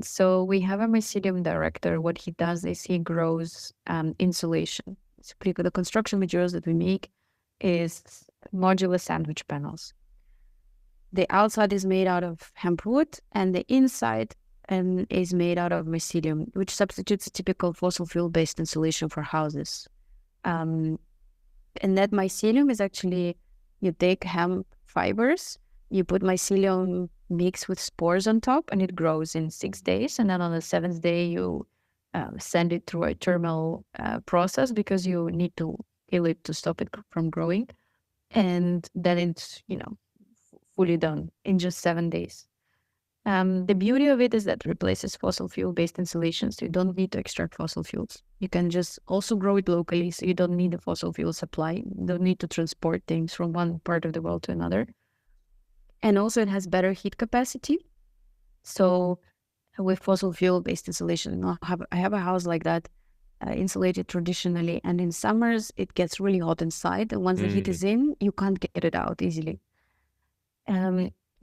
So we have a Mycelium Director. What he does is he grows insulation. So the construction materials that we make is modular sandwich panels. The outside is made out of hemp wood, and the inside is made out of mycelium, which substitutes a typical fossil fuel-based insulation for houses. And that mycelium is actually, you take hemp fibers, you put mycelium mix with spores on top, and it grows in 6 days. And then on the 7th day, you send it through a thermal process, because you need to kill it to stop it from growing. And then it's, fully done in just 7 days. The beauty of it is that it replaces fossil fuel-based installations. So you don't need to extract fossil fuels. You can just also grow it locally, so you don't need a fossil fuel supply. You don't need to transport things from one part of the world to another. And also it has better heat capacity. So with fossil fuel-based insulation, I have a house like that, insulated traditionally. And in summers, it gets really hot inside. And once the heat is in, you can't get it out easily.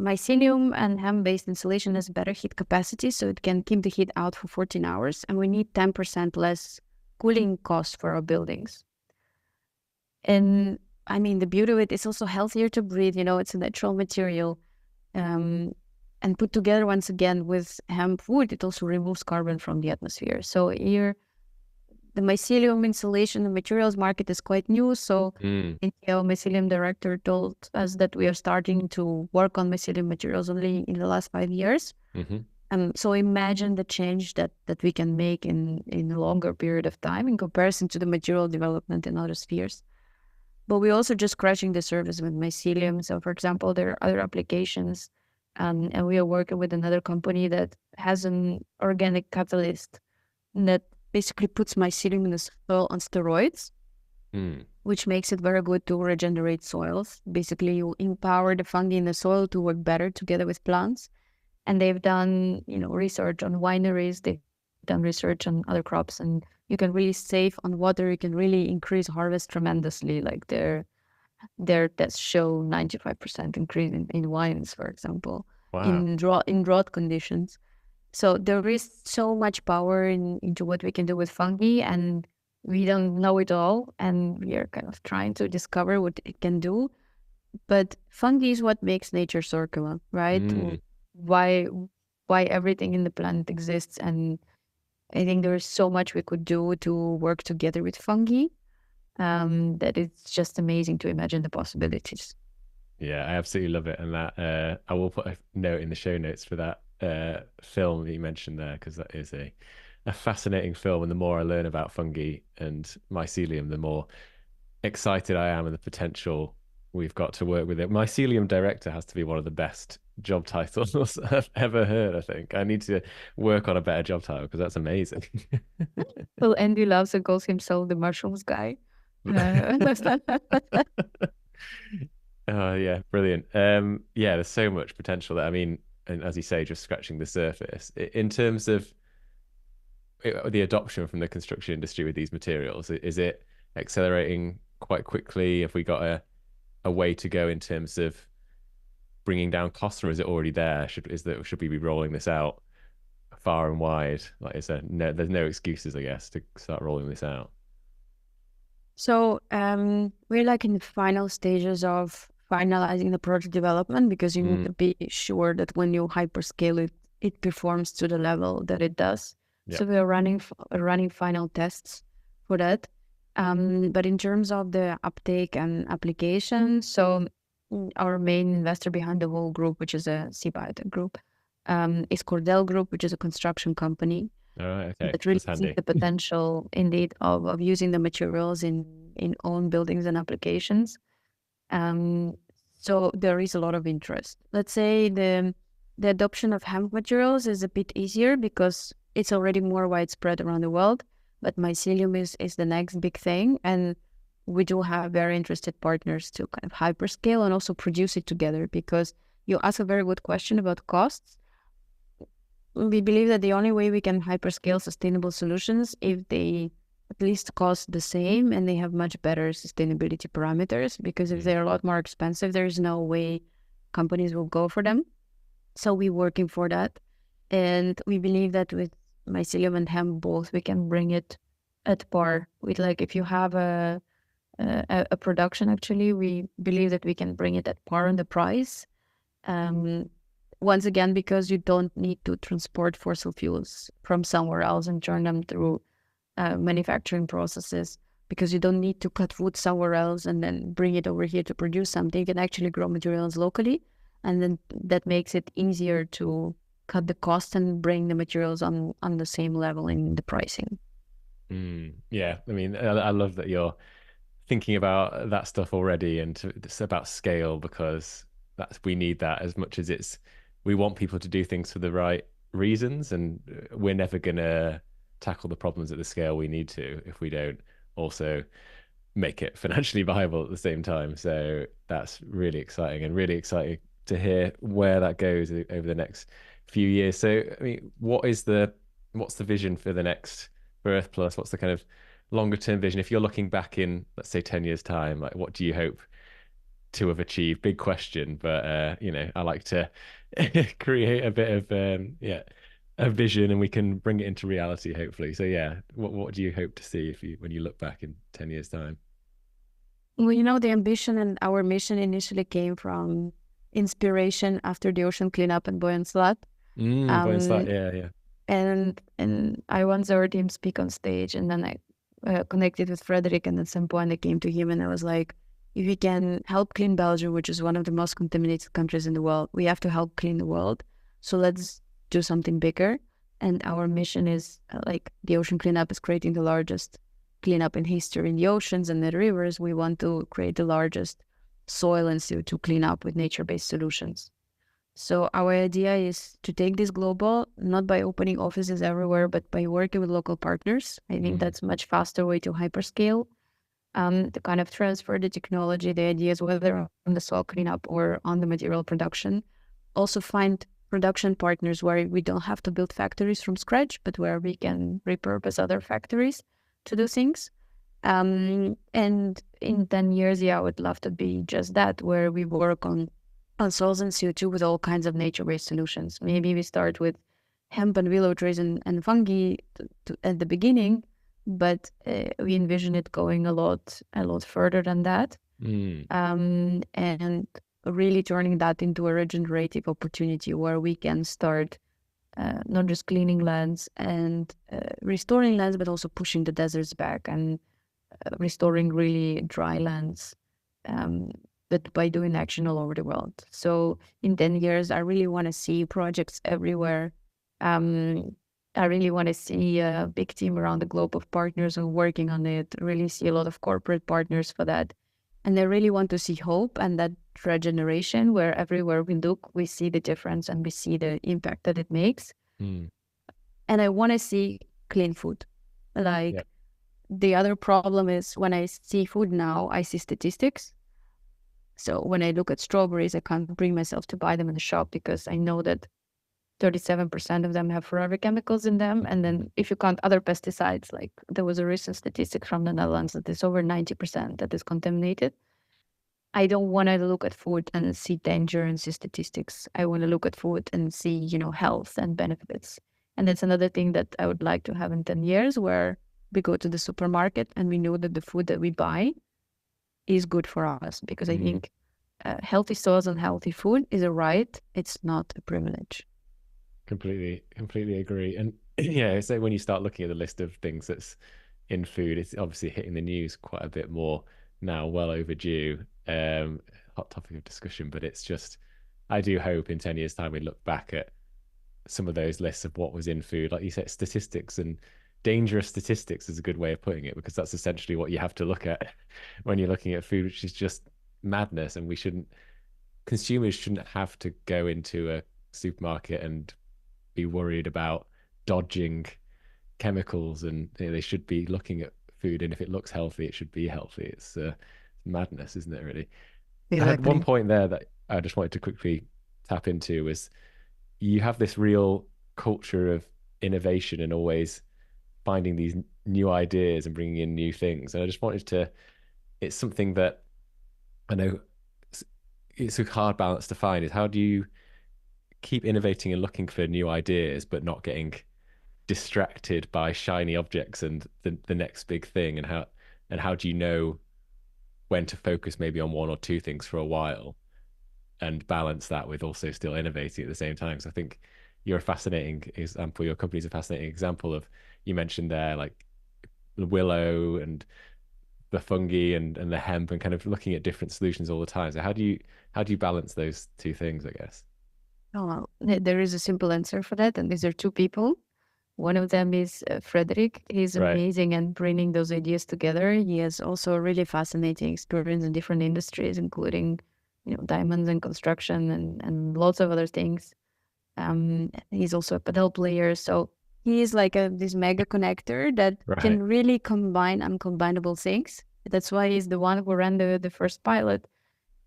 Mycelium and hemp-based insulation has better heat capacity, so it can keep the heat out for 14 hours, and we need 10% less cooling costs for our buildings. And I mean, the beauty of it is also healthier to breathe. It's a natural material, and put together once again with hemp wood, it also removes carbon from the atmosphere. So here, the mycelium insulation, the materials market is quite new. So Mycelium Director told us that we are starting to work on mycelium materials only in the last 5 years. So imagine the change that we can make in a longer period of time in comparison to the material development in other spheres. But we're also just scratching the surface with mycelium. So for example, there are other applications, and we are working with another company that has an organic catalyst that basically puts mycelium in the soil on steroids, which makes it very good to regenerate soils. Basically, you empower the fungi in the soil to work better together with plants. And they've done, research on wineries, they've done research on other crops, and you can really save on water. You can really increase harvest tremendously. Like their tests show 95% increase in wines, for example, Wow. in drought conditions. So there is so much power into what we can do with fungi, and we don't know it all, and we are kind of trying to discover what it can do. But fungi is what makes nature circular, right? Mm. Why why everything in the planet exists, and I think there is so much we could do to work together with fungi. That it's just amazing to imagine the possibilities. Yeah, I absolutely love it. And that I will put a note in the show notes for that film that you mentioned there, because that is a fascinating film. And the more I learn about fungi and mycelium, the more excited I am and the potential we've got to work with it. Mycelium Director has to be one of the best job titles I've ever heard, I think. I need to work on a better job title because that's amazing. Well, Andy Lauser calls himself the mushrooms guy. Uh, Yeah, brilliant. Yeah, there's so much potential there. I mean, and as you say, just scratching the surface. In terms of the adoption from the construction industry with these materials, is it accelerating quite quickly? Have we got a way to go in terms of bringing down costs, or is it already there? Should we be rolling this out far and wide? Like, there's no excuses, I guess, to start rolling this out. So we're like in the final stages of finalizing the project development, because you need Mm, to be sure that when you hyperscale it, it performs to the level that it does. yeah. So we are running final tests for that. But in terms of the uptake and application, so our main investor behind the whole group, which is a Biotech group, is Cordell Group, which is a construction company All right. Okay. that really That's sees handy. the potential indeed of using the materials in own buildings and applications. Um, so there is a lot of interest. Let's say the adoption of hemp materials is a bit easier because it's already more widespread around the world. But mycelium is the next big thing, and we do have very interested partners to kind of hyperscale and also produce it together. Because you ask a very good question about costs. We believe that the only way we can hyperscale sustainable solutions if they at least cost the same and they have much better sustainability parameters, because if Mm, they're a lot more expensive, there's no way companies will go for them. So we're working for that. And we believe that with mycelium and hemp both, we can bring it at par with, like, if you have a production, actually, we believe that we can bring it at par on the price. Um, Once again, because you don't need to transport fossil fuels from somewhere else and turn them through manufacturing processes, because you don't need to cut wood somewhere else and then bring it over here to produce something. You can actually grow materials locally, and then that makes it easier to cut the cost and bring the materials on the same level in the pricing. yeah. I mean, I love that you're thinking about that stuff already, and it's about scale, because we need that as much as we want people to do things for the right reasons, and we're never gonna tackle the problems at the scale we need to if we don't also make it financially viable at the same time. So that's really exciting, and really exciting to hear where that goes over the next few years. So, I mean, what's the vision for the next for Earth Plus? What's the kind of longer term vision? If you're looking back in, let's say, 10 years time, like, what do you hope to have achieved? Big question, but I like to create a bit of a vision, and we can bring it into reality, hopefully. So yeah, what do you hope to see when you look back in 10 years time? Well, the ambition and our mission initially came from inspiration after the ocean cleanup and Boyan Slat. Bones that, Um, yeah, yeah. and I once heard him speak on stage, and then I connected with Frederick, and at some point I came to him and I was like, if we can help clean Belgium, which is one of the most contaminated countries in the world, we have to help clean the world. So let's do something bigger. And our mission is like the ocean cleanup is creating the largest cleanup in history in the oceans and the rivers. We want to create the largest soil and CO2 cleanup with nature-based solutions. So our idea is to take this global, not by opening offices everywhere, but by working with local partners. I think Mm, that's a much faster way to hyperscale, to kind of transfer the technology, the ideas, whether on the soil cleanup or on the material production. Also find production partners where we don't have to build factories from scratch, but where we can repurpose other factories to do things. And in 10 years, I would love to be just that, where we work on soils and CO2 with all kinds of nature-based solutions. Maybe we start with hemp and willow trees and fungi at the beginning, but we envision it going a lot further than that. And really turning that into a regenerative opportunity where we can start not just cleaning lands and restoring lands, but also pushing the deserts back and restoring really dry lands, but by doing action all over the world. So in 10 years, I really want to see projects everywhere. I really want to see a big team around the globe of partners who are working on it, really see a lot of corporate partners for that. And I really want to see hope and that regeneration where everywhere we look, we see the difference and we see the impact that it makes. And I want to see clean food. Like the other problem is when I see food now, I see statistics. So when I look at strawberries, I can't bring myself to buy them in the shop because I know that 37% of them have forever chemicals in them. And then if you count other pesticides, like there was a recent statistic from the Netherlands that is over 90% that is contaminated. I don't want to look at food and see danger and see statistics. I want to look at food and see, health and benefits. And that's another thing that I would like to have in 10 years where we go to the supermarket and we know that the food that we buy is good for us. Because I think healthy soils and healthy food is a right. It's not a privilege. Completely agree. And yeah, so when you start looking at the list of things that's in food, it's obviously hitting the news quite a bit more now, well overdue. Hot topic of discussion, but it's just, I do hope in 10 years' time we look back at some of those lists of what was in food, like you said, statistics, and dangerous statistics is a good way of putting it, because that's essentially what you have to look at when you're looking at food, which is just madness. And consumers shouldn't have to go into a supermarket and be worried about dodging chemicals, and they should be looking at food, and if it looks healthy, it should be healthy. It's madness, isn't it, really? Exactly. I had one point there that I just wanted to quickly tap into, was you have this real culture of innovation and always finding these new ideas and bringing in new things. And I just wanted to, it's something that I know it's a hard balance to find, is how do you keep innovating and looking for new ideas, but not getting distracted by shiny objects and the next big thing, and how do you know when to focus maybe on one or two things for a while and balance that with also still innovating at the same time? So I think you're a fascinating example. Your company's a fascinating example of, you mentioned there, like the willow and the fungi and the hemp, and kind of looking at different solutions all the time. So how do you balance those two things, I guess? Oh, well, there is a simple answer for that. And these are two people. One of them is Frederick. He's amazing and bringing those ideas together. He has also a really fascinating experience in different industries, including, diamonds and construction and lots of other things. He's also a pedal player. So he is like this mega connector that can really combine uncombinable things. That's why he's the one who ran the first pilot.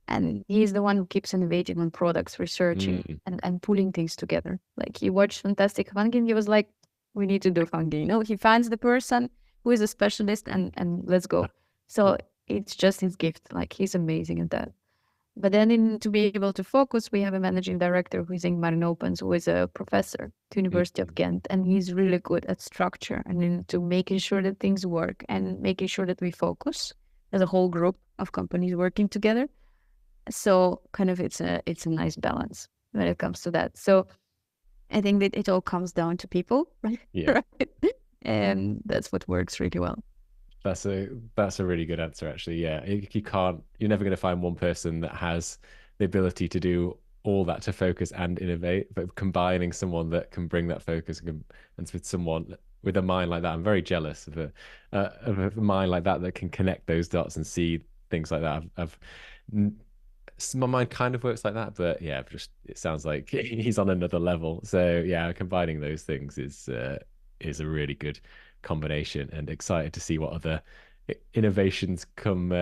And he's the one who keeps innovating on products, researching and pulling things together. Like he watched Fantastic Fungi and he was like, we need to do fungi. He finds the person who is a specialist and let's go. So it's just his gift. Like he's amazing at that. But then to be able to focus, we have a managing director who is Ingmar Opens, who is a professor at the University of Ghent. And he's really good at structure and into making sure that things work and making sure that we focus as a whole group of companies working together. So kind of it's a nice balance when it comes to that. So I think that it all comes down to people, right? Yeah. And that's what works really well. That's a really good answer, actually. Yeah, you're never going to find one person that has the ability to do all that, to focus and innovate, but combining someone that can bring that focus and with someone with a mind like that, I'm very jealous of a mind like that can connect those dots and see things like that. My mind kind of works like that, but yeah, it sounds like he's on another level. So yeah, combining those things is a really good combination, and excited to see what other innovations come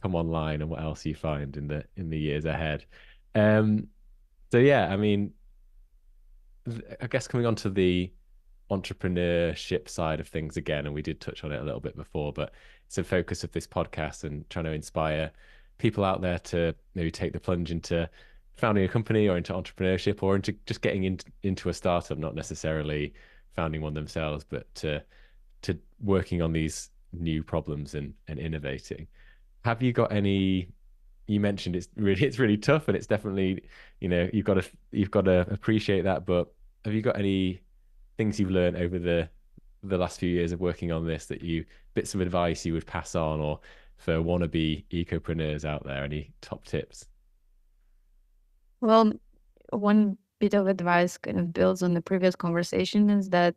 online and what else you find in the years ahead. So yeah, I mean, I guess coming on to the entrepreneurship side of things again, and we did touch on it a little bit before, but it's a focus of this podcast and trying to inspire people out there to maybe take the plunge into founding a company or into entrepreneurship or into just getting into a startup, not necessarily founding one themselves, but to working on these new problems and innovating. Have you got any? You mentioned it's really tough, and it's definitely, you've got to appreciate that. But have you got any things you've learned over the last few years of working on this that you bits of advice you would pass on, or for wannabe ecopreneurs out there, any top tips? Well, one bit of advice kind of builds on the previous conversation is that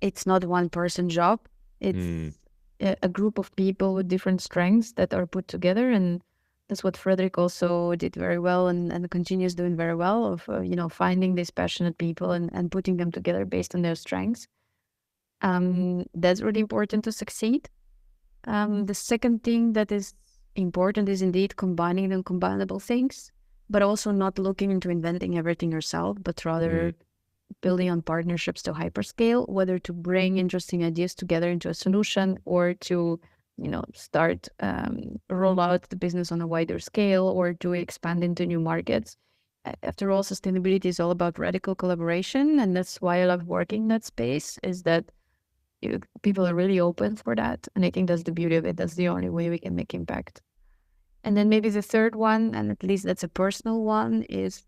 it's not one person job. It's a group of people with different strengths that are put together, and that's what Frederick also did very well and continues doing very well of finding these passionate people and putting them together based on their strengths. That's really important to succeed. The second thing that is important is indeed combining the uncombinable things, but also not looking into inventing everything yourself, but rather building on partnerships to hyperscale, whether to bring interesting ideas together into a solution or to, start roll out the business on a wider scale or to expand into new markets. After all, sustainability is all about radical collaboration, and that's why I love working in that space, is that people are really open for that. And I think that's the beauty of it. That's the only way we can make impact. And then maybe the third one, and at least that's a personal one, is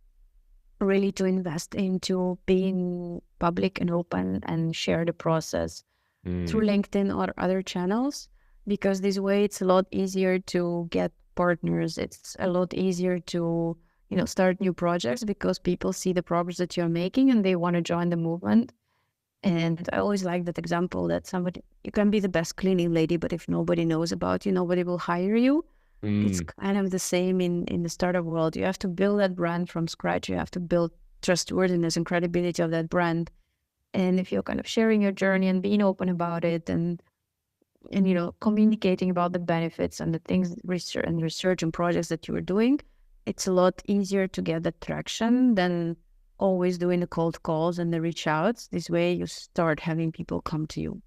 really to invest into being public and open and share the process through LinkedIn or other channels, because this way it's a lot easier to get partners. It's a lot easier to, start new projects because people see the progress that you're making and they want to join the movement. And I always like that example that you can be the best cleaning lady, but if nobody knows about you, nobody will hire you. It's kind of the same in the startup world. You have to build that brand from scratch. You have to build trustworthiness and credibility of that brand. And if you're kind of sharing your journey and being open about it and communicating about the benefits and the things, research and projects that you are doing, it's a lot easier to get that traction than always doing the cold calls and the reach outs. This way you start having people come to you.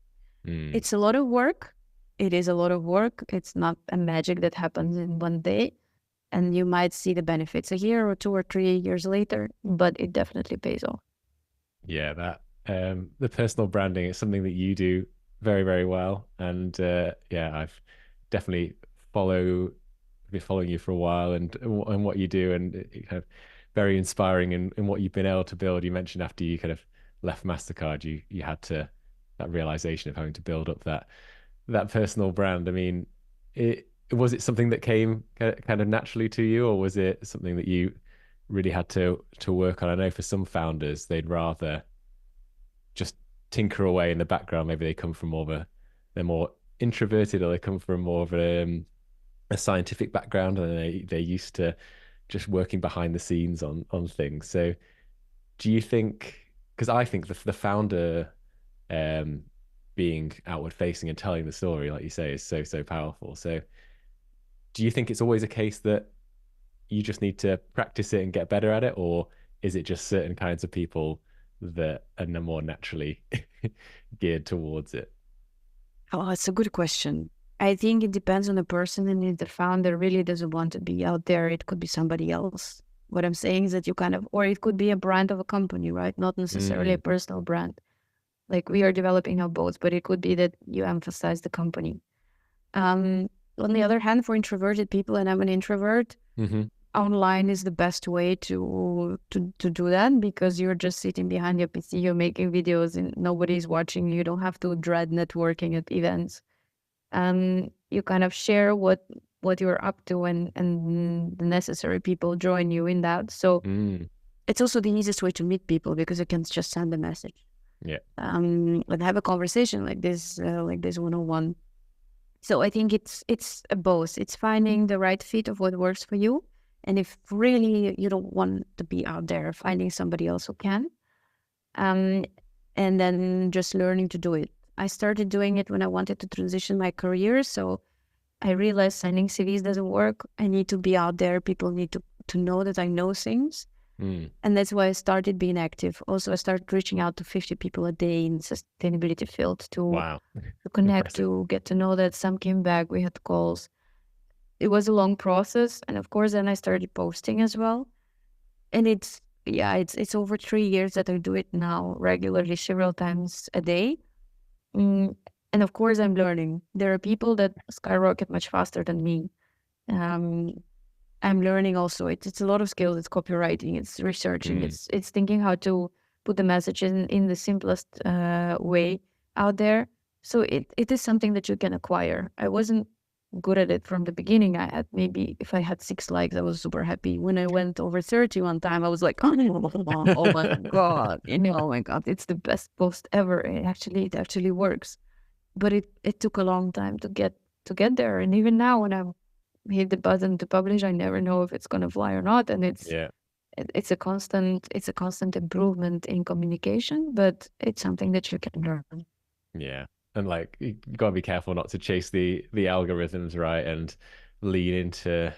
It's a lot of work. It is a lot of work. It's not a magic that happens in one day. And you might see the benefits a year or 2 or 3 years later, but it definitely pays off. Yeah, that the personal branding is something that you do very, very well. And I've definitely been following you for a while and what you do, and it kind of very inspiring in what you've been able to build. You mentioned after you kind of left MasterCard, you had that realization of having to build up that personal brand. I mean, was it something that came kind of naturally to you, or was it something that you really had to work on? I know for some founders, they'd rather just tinker away in the background. Maybe they come from they're more introverted, or they come from more of a scientific background, and they're used to just working behind the scenes on things. So do you think, because I think the founder being outward facing and telling the story, like you say, is so powerful. So do you think it's always a case that you just need to practice it and get better at it, or is it just certain kinds of people that are more naturally geared towards it? Oh, it's a good question. I think it depends on the person, and if the founder really doesn't want to be out there, it could be somebody else. What I'm saying is that or it could be a brand of a company, right? Not necessarily a personal brand. Like we are developing now both, but it could be that you emphasize the company. On the other hand, for introverted people, and I'm an introvert, online is the best way to do that, because you're just sitting behind your PC, you're making videos and nobody's watching. You don't have to dread networking at events. You kind of share what you're up to, and the necessary people join you in that. So it's also the easiest way to meet people, because you can just send a message. Yeah. And have a conversation like this 101. So I think it's both. It's finding the right fit of what works for you. And if really you don't want to be out there, finding somebody else who can. And then just learning to do it. I started doing it when I wanted to transition my career. So I realized sending CVs doesn't work. I need to be out there. People need to know that I know things. Mm. And that's why I started being active. Also, I started reaching out to 50 people a day in sustainability field Wow. to connect, Impressive. to get to know that. Some came back, we had calls. It was a long process. And of course, then I started posting as well. And it's over 3 years that I do it now regularly, several times a day. Mm, and of course, I'm learning. There are people that skyrocket much faster than me. Um, I'm learning also. It's a lot of skills. It's copywriting. It's researching. Mm. It's thinking how to put the message in the simplest way out there. So it is something that you can acquire. I wasn't good at it from the beginning. I had maybe if I had 6 likes, I was super happy. When I went over 30 one time, I was like, oh my god, oh my god, it's the best post ever. It actually works. But it took a long time to get there. And even now, when I'm hit the button to publish, I never know if it's going to fly or not. And Yeah. it's a constant improvement in communication, but it's something that you can learn. Yeah. And like you gotta be careful not to chase the algorithms, right? And lean into,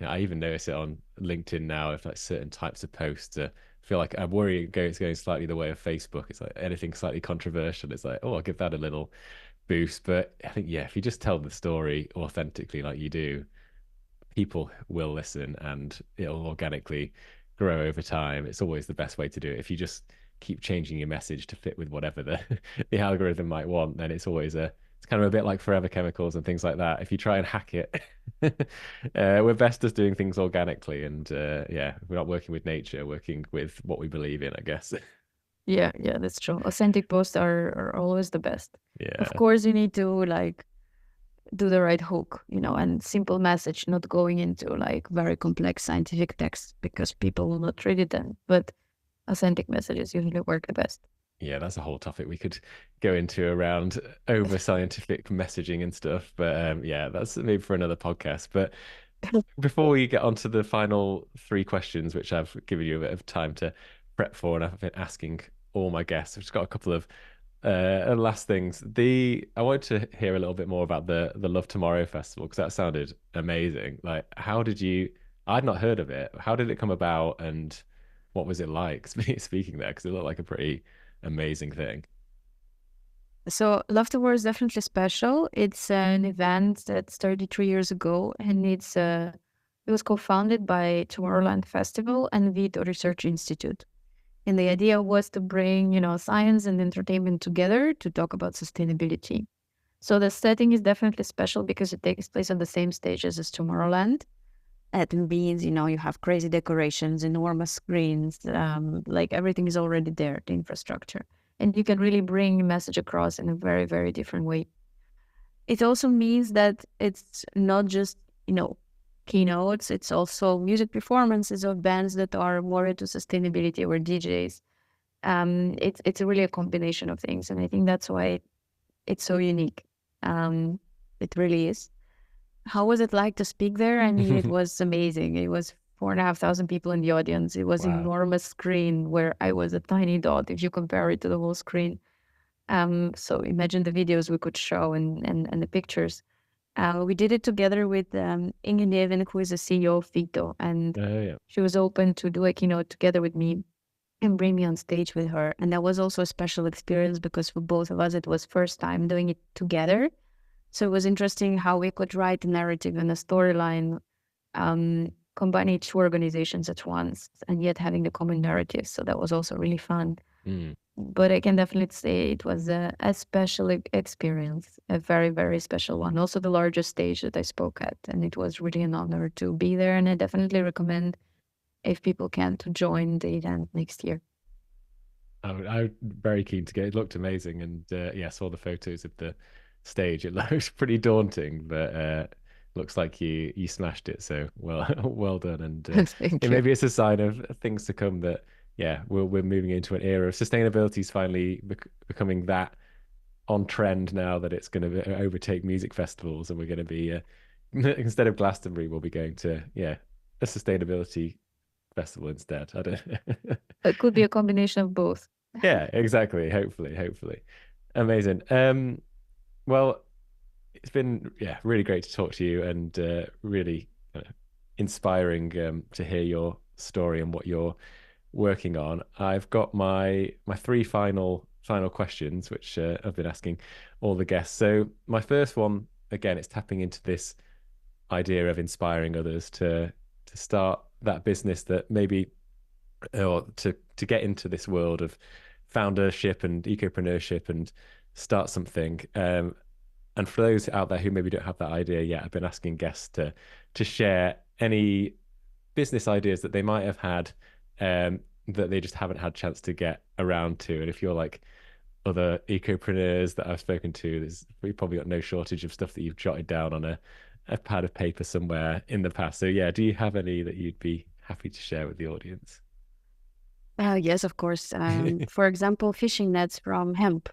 I even notice it on LinkedIn now if like certain types of posts feel like I'm worried it's going slightly the way of Facebook. It's like anything slightly controversial, it's like, oh, I'll give that a little boost. But I think, yeah, if you just tell the story authentically like you do, people will listen and it'll organically grow over time. It's always the best way to do it. If you just keep changing your message to fit with whatever the the algorithm might want, then it's kind of a bit like forever chemicals and things like that. If you try and hack it, we're best just doing things organically, and yeah, we're not working with nature, working with what we believe in, I guess. Yeah, that's true. Authentic posts are always the best. Of Yeah. course, you need to like do the right hook, and simple message, not going into like very complex scientific text because people will not read it then. But authentic messages usually work the best. Yeah, that's a whole topic we could go into around over scientific messaging and stuff. But yeah, that's maybe for another podcast. But before we get on to the final three questions, which I've given you a bit of time to prep for, and I've been asking all my guests, I've just got a couple of last things. I wanted to hear a little bit more about the Love Tomorrow Festival because that sounded amazing. Like, how did you? I'd not heard of it. How did it come about, and what was it like speaking there? Because it looked like a pretty amazing thing. So Love to War is definitely special. It's an event that started 3 years ago, and it was co-founded by Tomorrowland Festival and Vito Research Institute. And the idea was to bring, science and entertainment together to talk about sustainability. So the setting is definitely special because it takes place on the same stages as Tomorrowland. That means, you have crazy decorations, enormous screens, like everything is already there, the infrastructure. And you can really bring a message across in a very, very different way. It also means that it's not just, keynotes, it's also music performances of bands that are more into sustainability or DJs. It's really a combination of things. And I think that's why it's so unique. It really is. How was it like to speak there? I mean, it was amazing. It was 4,500 people in the audience. It was an Wow. enormous screen where I was a tiny dot if you compare it to the whole screen. So imagine the videos we could show and the pictures. We did it together with Inge Neven, who is the CEO of Vito, and Oh yeah. she was open to do a keynote together with me and bring me on stage with her. And that was also a special experience because for both of us, it was first time doing it together. So it was interesting how we could write a narrative and a storyline, combining two organizations at once and yet having the common narrative. So that was also really fun. Mm. But I can definitely say it was a special experience, a very, very special one. Also the largest stage that I spoke at. And it was really an honor to be there. And I definitely recommend if people can to join the event next year. I'm very keen to get. It looked amazing, and yeah, I saw the photos of the stage. It looks pretty daunting, but looks like you smashed it. So well, well done. And Thank you. maybe it's a sign of things to come. That yeah, we're moving into an era of sustainability is finally becoming that on trend now that it's going to overtake music festivals, and we're going to be instead of Glastonbury, we'll be going to a sustainability festival instead. I don't. It could be a combination of both. Yeah, exactly. Hopefully. Amazing. Well, it's been really great to talk to you and really inspiring to hear story and what you're working on, I've got my three final questions, which I've been asking all the guests. So my first one, again, it's tapping into this idea of inspiring others to start that business that maybe, or to get into this world of foundership and ecopreneurship and start something. And for those out there who maybe don't have that idea yet, I've been asking guests to share any business ideas that they might have had, that they just haven't had a chance to get around to. And if you're like other ecopreneurs that I've spoken to, we've probably got no shortage of stuff that you've jotted down on a pad of paper somewhere in the past. So yeah, do you have any that you'd be happy to share with the audience? Yes, of course. For example, fishing nets from hemp.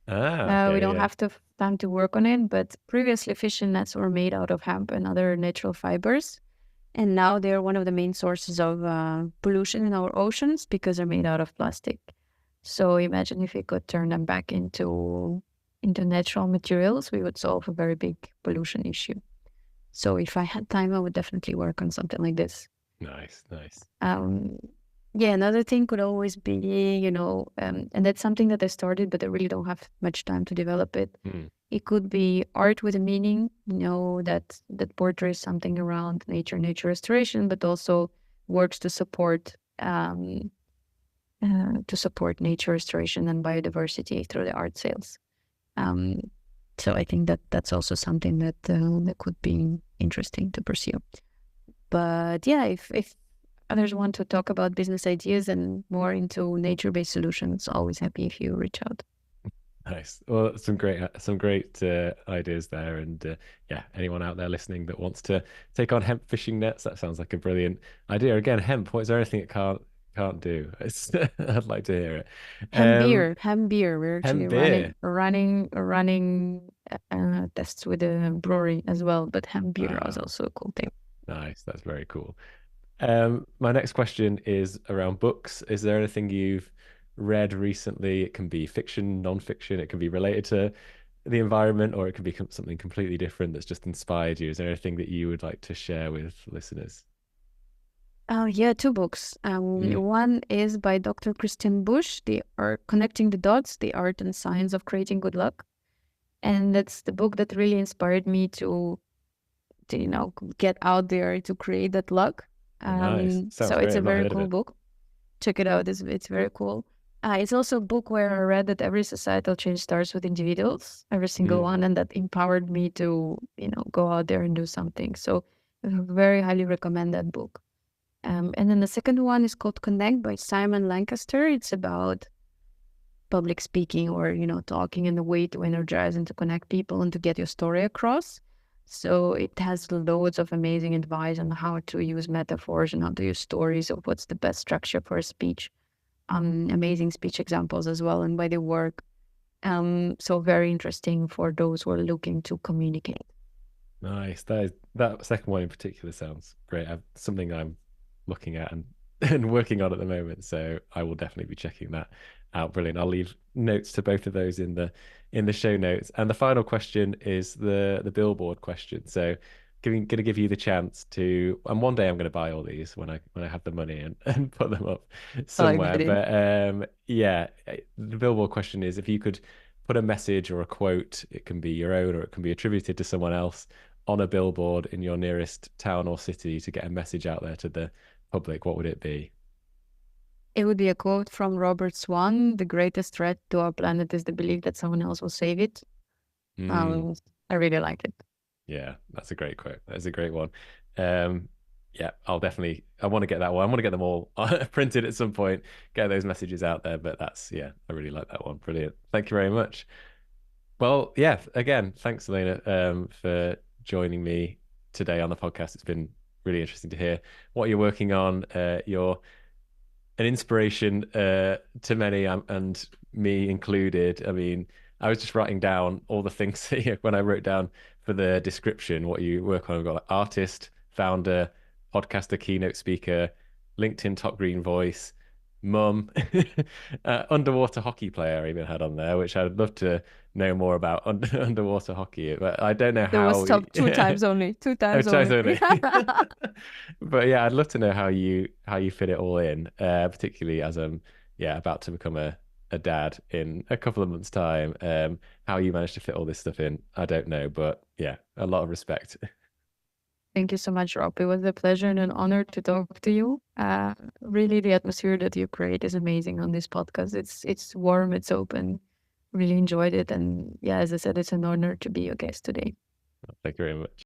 We Okay, don't yeah. have time to work on it, but previously fishing nets were made out of hemp and other natural fibers. And now they're one of the main sources of pollution in our oceans because they're made out of plastic. So imagine if we could turn them back into natural materials, we would solve a very big pollution issue. So if I had time, I would definitely work on something like this. Nice, nice. Um, yeah, another thing could always be, and that's something that I started, but I really don't have much time to develop it. Mm. It could be art with a meaning, that portrays something around nature restoration, but also works to support nature restoration and biodiversity through the art sales. Um, so I think that that's also something that could be interesting to pursue. But yeah, if others want to talk about business ideas and more into nature-based solutions, always happy if you reach out. Nice. Well, some great ideas there, and yeah, anyone out there listening that wants to take on hemp fishing nets, that sounds like a brilliant idea. Again, hemp. What is there anything it can't do? I'd like to hear it. Hemp beer. We're actually Hemp beer. running tests with a brewery as well. But hemp beer is Wow, also a cool thing. nice. That's very cool. My next question is around books. Is there anything you've read recently? It can be fiction, non-fiction. It can be related to the environment, or it can be something completely different that's just inspired you. Is there anything that you would like to share with listeners? Oh yeah, two books. Mm. One is by Dr. Christian Busch. They are Connecting the Dots: The Art and Science of Creating Good Luck, and that's the book that really inspired me to get out there to create that luck. Nice. So Sounds it's great. a I've not very heard of cool it. book. Check it out. It's very cool. It's also a book where I read that every societal change starts with individuals, every single Mm. one, and that empowered me to go out there and do something. So I very highly recommend that book. And then the second one is called Connect by Simon Lancaster. It's about public speaking or talking in a way to energize and to connect people and to get your story across. So it has loads of amazing advice on how to use metaphors and how to use stories of what's the best structure for a speech. Amazing speech examples as well and by the work. So very interesting for those who are looking to communicate. Nice. That second one in particular sounds great. Something I'm looking at and and working on at the moment, so I will definitely be checking that out. Brilliant. I'll leave notes to both of those in the show notes. And the final question is the billboard question. So going to give you the chance to, and one day I'm going to buy all these when I have the money and put them up I like the somewhere. idea. But yeah, the billboard question is if you could put a message or a quote, it can be your own or it can be attributed to someone else on a billboard in your nearest town or city to get a message out there to the public, what would it be? It would be a quote from Robert Swan: "The greatest threat to our planet is the belief that someone else will save it." Mm, Um, I really like it. yeah, that's a great quote. That's a great one. Um, yeah, I want to get that one. I want to get them all printed at some point, get those messages out there. But yeah, I really like that one. Brilliant. Thank you very much. Well, yeah, again, thanks, Elena, for joining me today on the podcast. It's been really interesting to hear what you're working on. You're an inspiration to many, and me included. I mean, I was just writing down all the things when I wrote down for the description what you work on. I've got like artist, founder, podcaster, keynote speaker, LinkedIn top green voice, mum, underwater hockey player I even had on there, which I'd love to know more about underwater hockey, but I don't know There was how. top two times only, two Oh, times twice only. only. But yeah, I'd love to know how you fit it all in, particularly as I'm about to become a dad in a couple of months' time. How you managed to fit all this stuff in, I don't know, but yeah, a lot of respect. Thank you so much, Rob. It was a pleasure and an honor to talk to you. Really, the atmosphere that you create is amazing on this podcast. It's warm, it's open. Really enjoyed it, and yeah, as I said, it's an honor to be your guest today. Thank you very much.